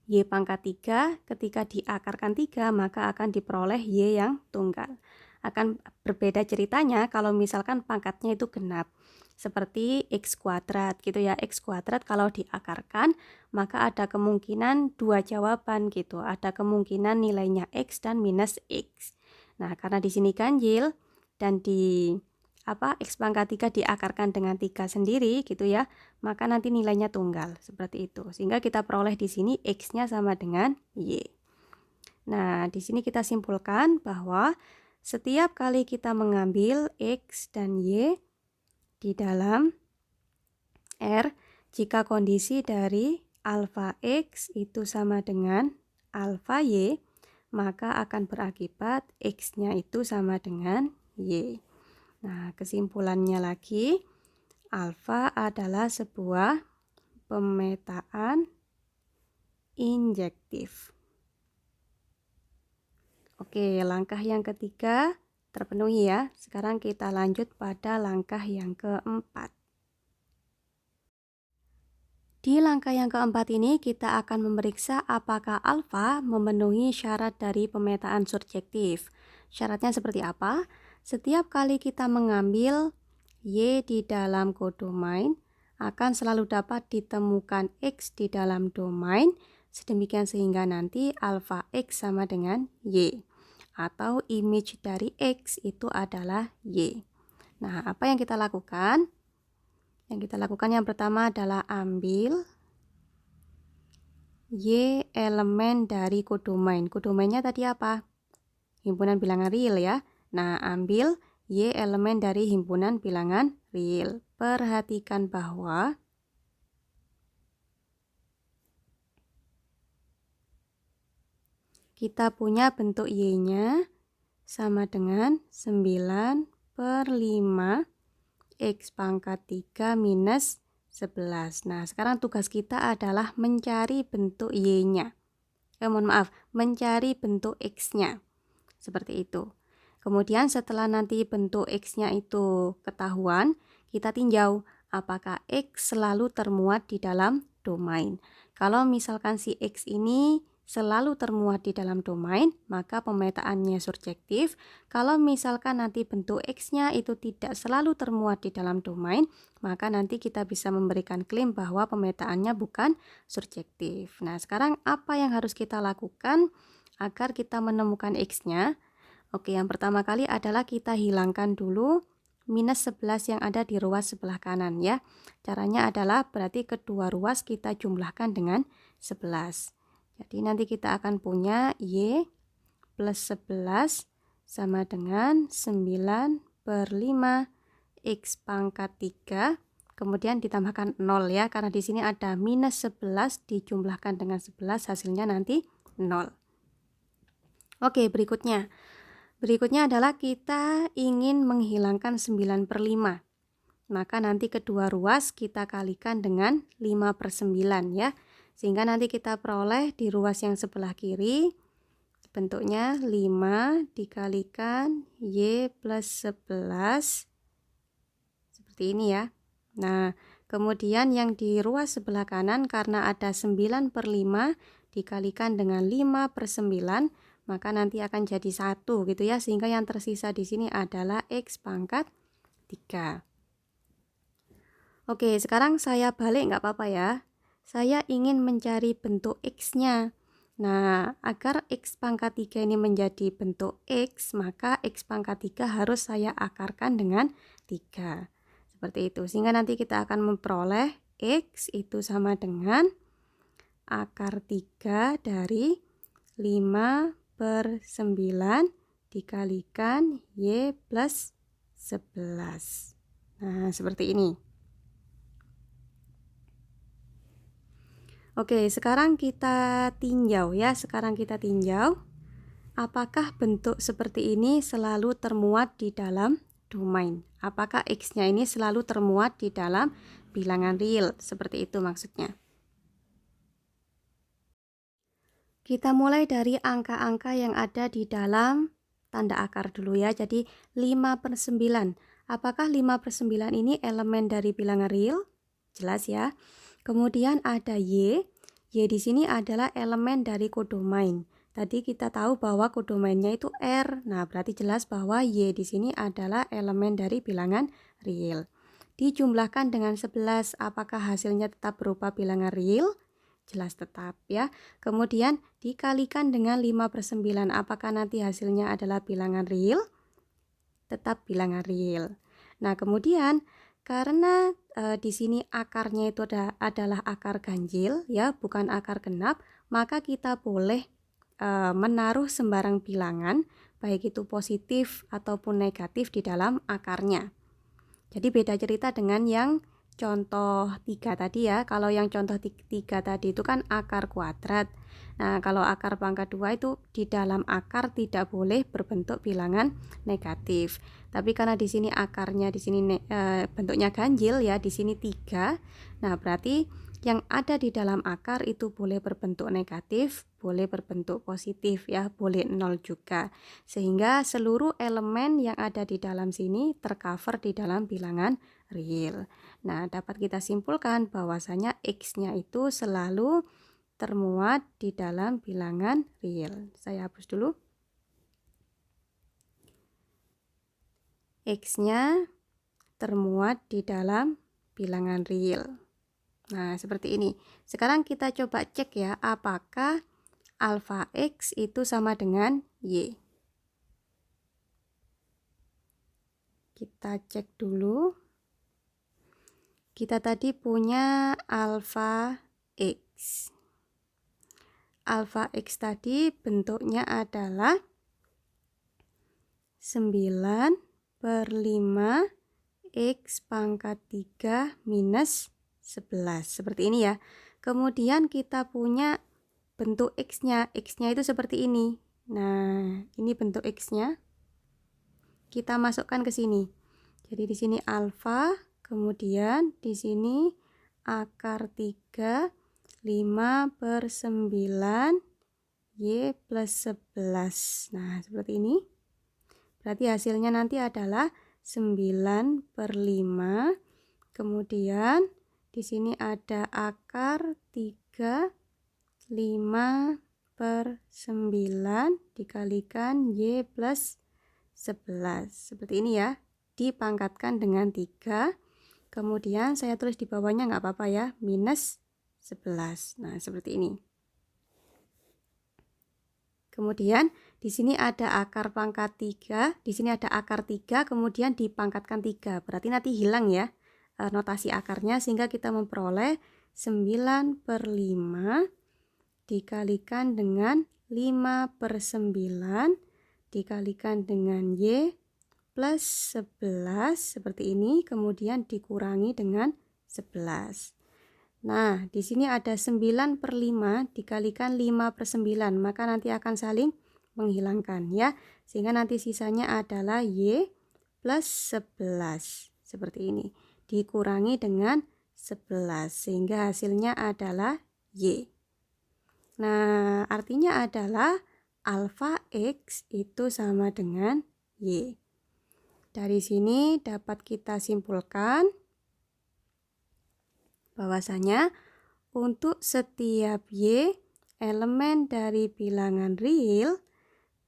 Y pangkat 3 ketika diakarkan 3 maka akan diperoleh Y yang tunggal. Akan berbeda ceritanya kalau misalkan pangkatnya itu genap. Seperti X kuadrat gitu ya. X kuadrat kalau diakarkan maka ada kemungkinan dua jawaban gitu. Ada kemungkinan nilainya X dan minus X. Nah, karena di sini ganjil dan di X pangkat 3 diakarkan dengan 3 sendiri gitu ya, maka nanti nilainya tunggal seperti itu. Sehingga kita peroleh di sini X-nya sama dengan Y. Nah, di sini kita simpulkan bahwa setiap kali kita mengambil X dan Y di dalam R, jika kondisi dari alfa X itu sama dengan alfa Y, maka akan berakibat X-nya itu sama dengan Y. Nah, kesimpulannya lagi, alfa adalah sebuah pemetaan injektif. Oke, langkah yang ketiga terpenuhi ya. Sekarang kita lanjut pada langkah yang keempat. Di langkah yang keempat ini kita akan memeriksa apakah alfa memenuhi syarat dari pemetaan surjektif. Syaratnya seperti apa? Setiap kali kita mengambil Y di dalam kodomain, akan selalu dapat ditemukan X di dalam domain, sedemikian sehingga nanti alfa X sama dengan Y. Atau image dari X itu adalah Y. Nah, apa yang kita lakukan? Yang kita lakukan yang pertama adalah ambil Y elemen dari kodomain. Kodomainnya tadi apa? Himpunan bilangan real ya. Nah, ambil Y elemen dari himpunan bilangan real. Perhatikan bahwa kita punya bentuk Y-nya sama dengan 9/5 X pangkat 3 minus 11. Nah, sekarang tugas kita adalah mencari bentuk Y-nya. Mencari bentuk X-nya. Seperti itu. Kemudian setelah nanti bentuk X-nya itu ketahuan, kita tinjau apakah X selalu termuat di dalam domain. Kalau misalkan si X ini selalu termuat di dalam domain, maka pemetaannya surjektif. Kalau misalkan nanti bentuk X-nya itu tidak selalu termuat di dalam domain, maka nanti kita bisa memberikan klaim bahwa pemetaannya bukan surjektif. Nah, sekarang apa yang harus kita lakukan agar kita menemukan X-nya? Oke, yang pertama kali adalah kita hilangkan dulu minus 11 yang ada di ruas sebelah kanan ya. Caranya adalah berarti kedua ruas kita jumlahkan dengan 11. Jadi nanti kita akan punya Y plus 11 sama dengan 9/5 X pangkat 3. Kemudian ditambahkan 0 ya, karena di sini ada minus 11 dijumlahkan dengan 11 hasilnya nanti 0. Oke, berikutnya adalah kita ingin menghilangkan 9/5. Maka nanti kedua ruas kita kalikan dengan 5/9 ya. Sehingga nanti kita peroleh di ruas yang sebelah kiri bentuknya 5 dikalikan Y plus 11. Seperti ini ya. Nah, kemudian yang di ruas sebelah kanan karena ada 9/5 dikalikan dengan 5/9, maka nanti akan jadi 1 gitu ya, sehingga yang tersisa di sini adalah X pangkat 3. Oke, sekarang saya balik nggak apa-apa ya. Saya ingin mencari bentuk X-nya. Nah, agar X pangkat 3 ini menjadi bentuk X, maka X pangkat 3 harus saya akarkan dengan 3. Seperti itu, sehingga nanti kita akan memperoleh X itu sama dengan akar 3 dari 5/9 dikalikan Y plus 11. Nah, seperti ini. Oke, sekarang kita tinjau ya. Sekarang kita tinjau apakah bentuk seperti ini selalu termuat di dalam domain. Apakah X-nya ini selalu termuat di dalam bilangan real. Seperti itu maksudnya. Kita mulai dari angka-angka yang ada di dalam tanda akar dulu ya. Jadi 5/9. Apakah 5/9 ini elemen dari bilangan real? Jelas ya. Kemudian ada Y. Y di sini adalah elemen dari kodomain. Tadi kita tahu bahwa kodomainnya itu R. Nah, berarti jelas bahwa Y di sini adalah elemen dari bilangan real. Dijumlahkan dengan 11, apakah hasilnya tetap berupa bilangan real? Jelas tetap ya. Kemudian dikalikan dengan 5/9, apakah nanti hasilnya adalah bilangan real? Tetap bilangan real. Nah, kemudian karena di sini akarnya itu adalah akar ganjil ya, bukan akar genap, maka kita boleh menaruh sembarang bilangan, baik itu positif ataupun negatif di dalam akarnya. Jadi beda cerita dengan yang contoh 3 tadi ya. Kalau yang contoh 3 tadi itu kan akar kuadrat. Nah, kalau akar pangkat 2 itu di dalam akar tidak boleh berbentuk bilangan negatif. Tapi karena di sini akarnya di sini bentuknya ganjil ya, di sini 3. Nah, berarti yang ada di dalam akar itu boleh berbentuk negatif, boleh berbentuk positif ya, boleh 0 juga. Sehingga seluruh elemen yang ada di dalam sini tercover di dalam bilangan real. Nah, dapat kita simpulkan bahwasanya X-nya itu selalu termuat di dalam bilangan real. Saya hapus dulu. X-nya termuat di dalam bilangan real. Nah, seperti ini. Sekarang kita coba cek ya, apakah alfa X itu sama dengan Y. Kita cek dulu. Kita tadi punya alfa X. Alfa X tadi bentuknya adalah 9/5 X pangkat 3 minus 11. Seperti ini ya. Kemudian kita punya bentuk X-nya. X-nya itu seperti ini. Nah, ini bentuk X-nya. Kita masukkan ke sini. Jadi di sini alfa, kemudian di sini akar 3, 5/9 Y plus 11. Nah, seperti ini. Berarti hasilnya nanti adalah 9/5. Kemudian di sini ada akar 3, 5/9 dikalikan Y plus 11. Seperti ini ya. Dipangkatkan dengan 3. Kemudian saya tulis di bawahnya nggak apa-apa ya, minus 11. Nah, seperti ini. Kemudian di sini ada akar pangkat 3, di sini ada akar 3, kemudian dipangkatkan 3. Berarti nanti hilang ya notasi akarnya, sehingga kita memperoleh 9/5 dikalikan dengan 5/9 dikalikan dengan Y plus 11 seperti ini, kemudian dikurangi dengan 11. Nah, di sini ada 9/5 dikalikan 5/9, maka nanti akan saling menghilangkan ya, sehingga nanti sisanya adalah Y plus 11 seperti ini, dikurangi dengan 11 sehingga hasilnya adalah Y. Nah, artinya adalah alfa X itu sama dengan Y. Dari sini dapat kita simpulkan bahwasanya untuk setiap Y elemen dari bilangan real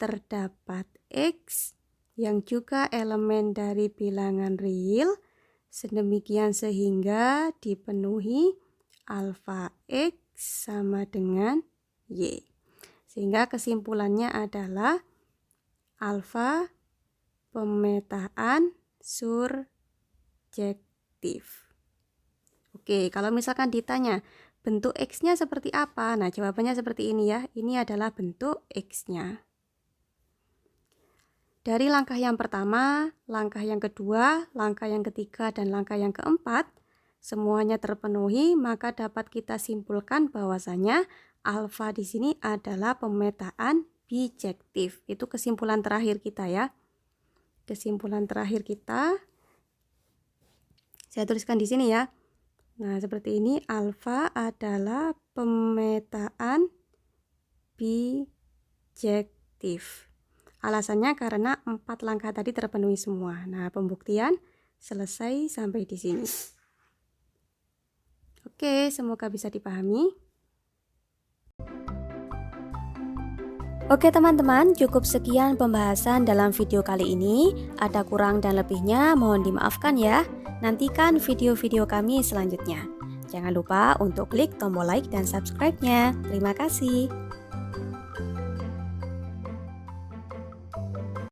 terdapat X yang juga elemen dari bilangan real, sedemikian sehingga dipenuhi alfa X sama dengan Y. Sehingga kesimpulannya adalah alfa pemetaan surjektif. Oke, kalau misalkan ditanya bentuk X-nya seperti apa? Nah, jawabannya seperti ini ya. Ini adalah bentuk X-nya. Dari langkah yang pertama, langkah yang kedua, langkah yang ketiga, dan langkah yang keempat, semuanya terpenuhi, maka dapat kita simpulkan bahwasanya alfa di sini adalah pemetaan bijektif. Itu kesimpulan terakhir kita ya. Kesimpulan terakhir kita, saya tuliskan di sini ya. Nah, seperti ini, alfa adalah pemetaan bijektif. Alasannya karena 4 langkah tadi terpenuhi semua. Nah, pembuktian selesai sampai di sini. Oke, semoga bisa dipahami. Oke teman-teman, cukup sekian pembahasan dalam video kali ini. Ada kurang dan lebihnya mohon dimaafkan ya. Nantikan video-video kami selanjutnya. Jangan lupa untuk klik tombol like dan subscribe-nya. Terima kasih.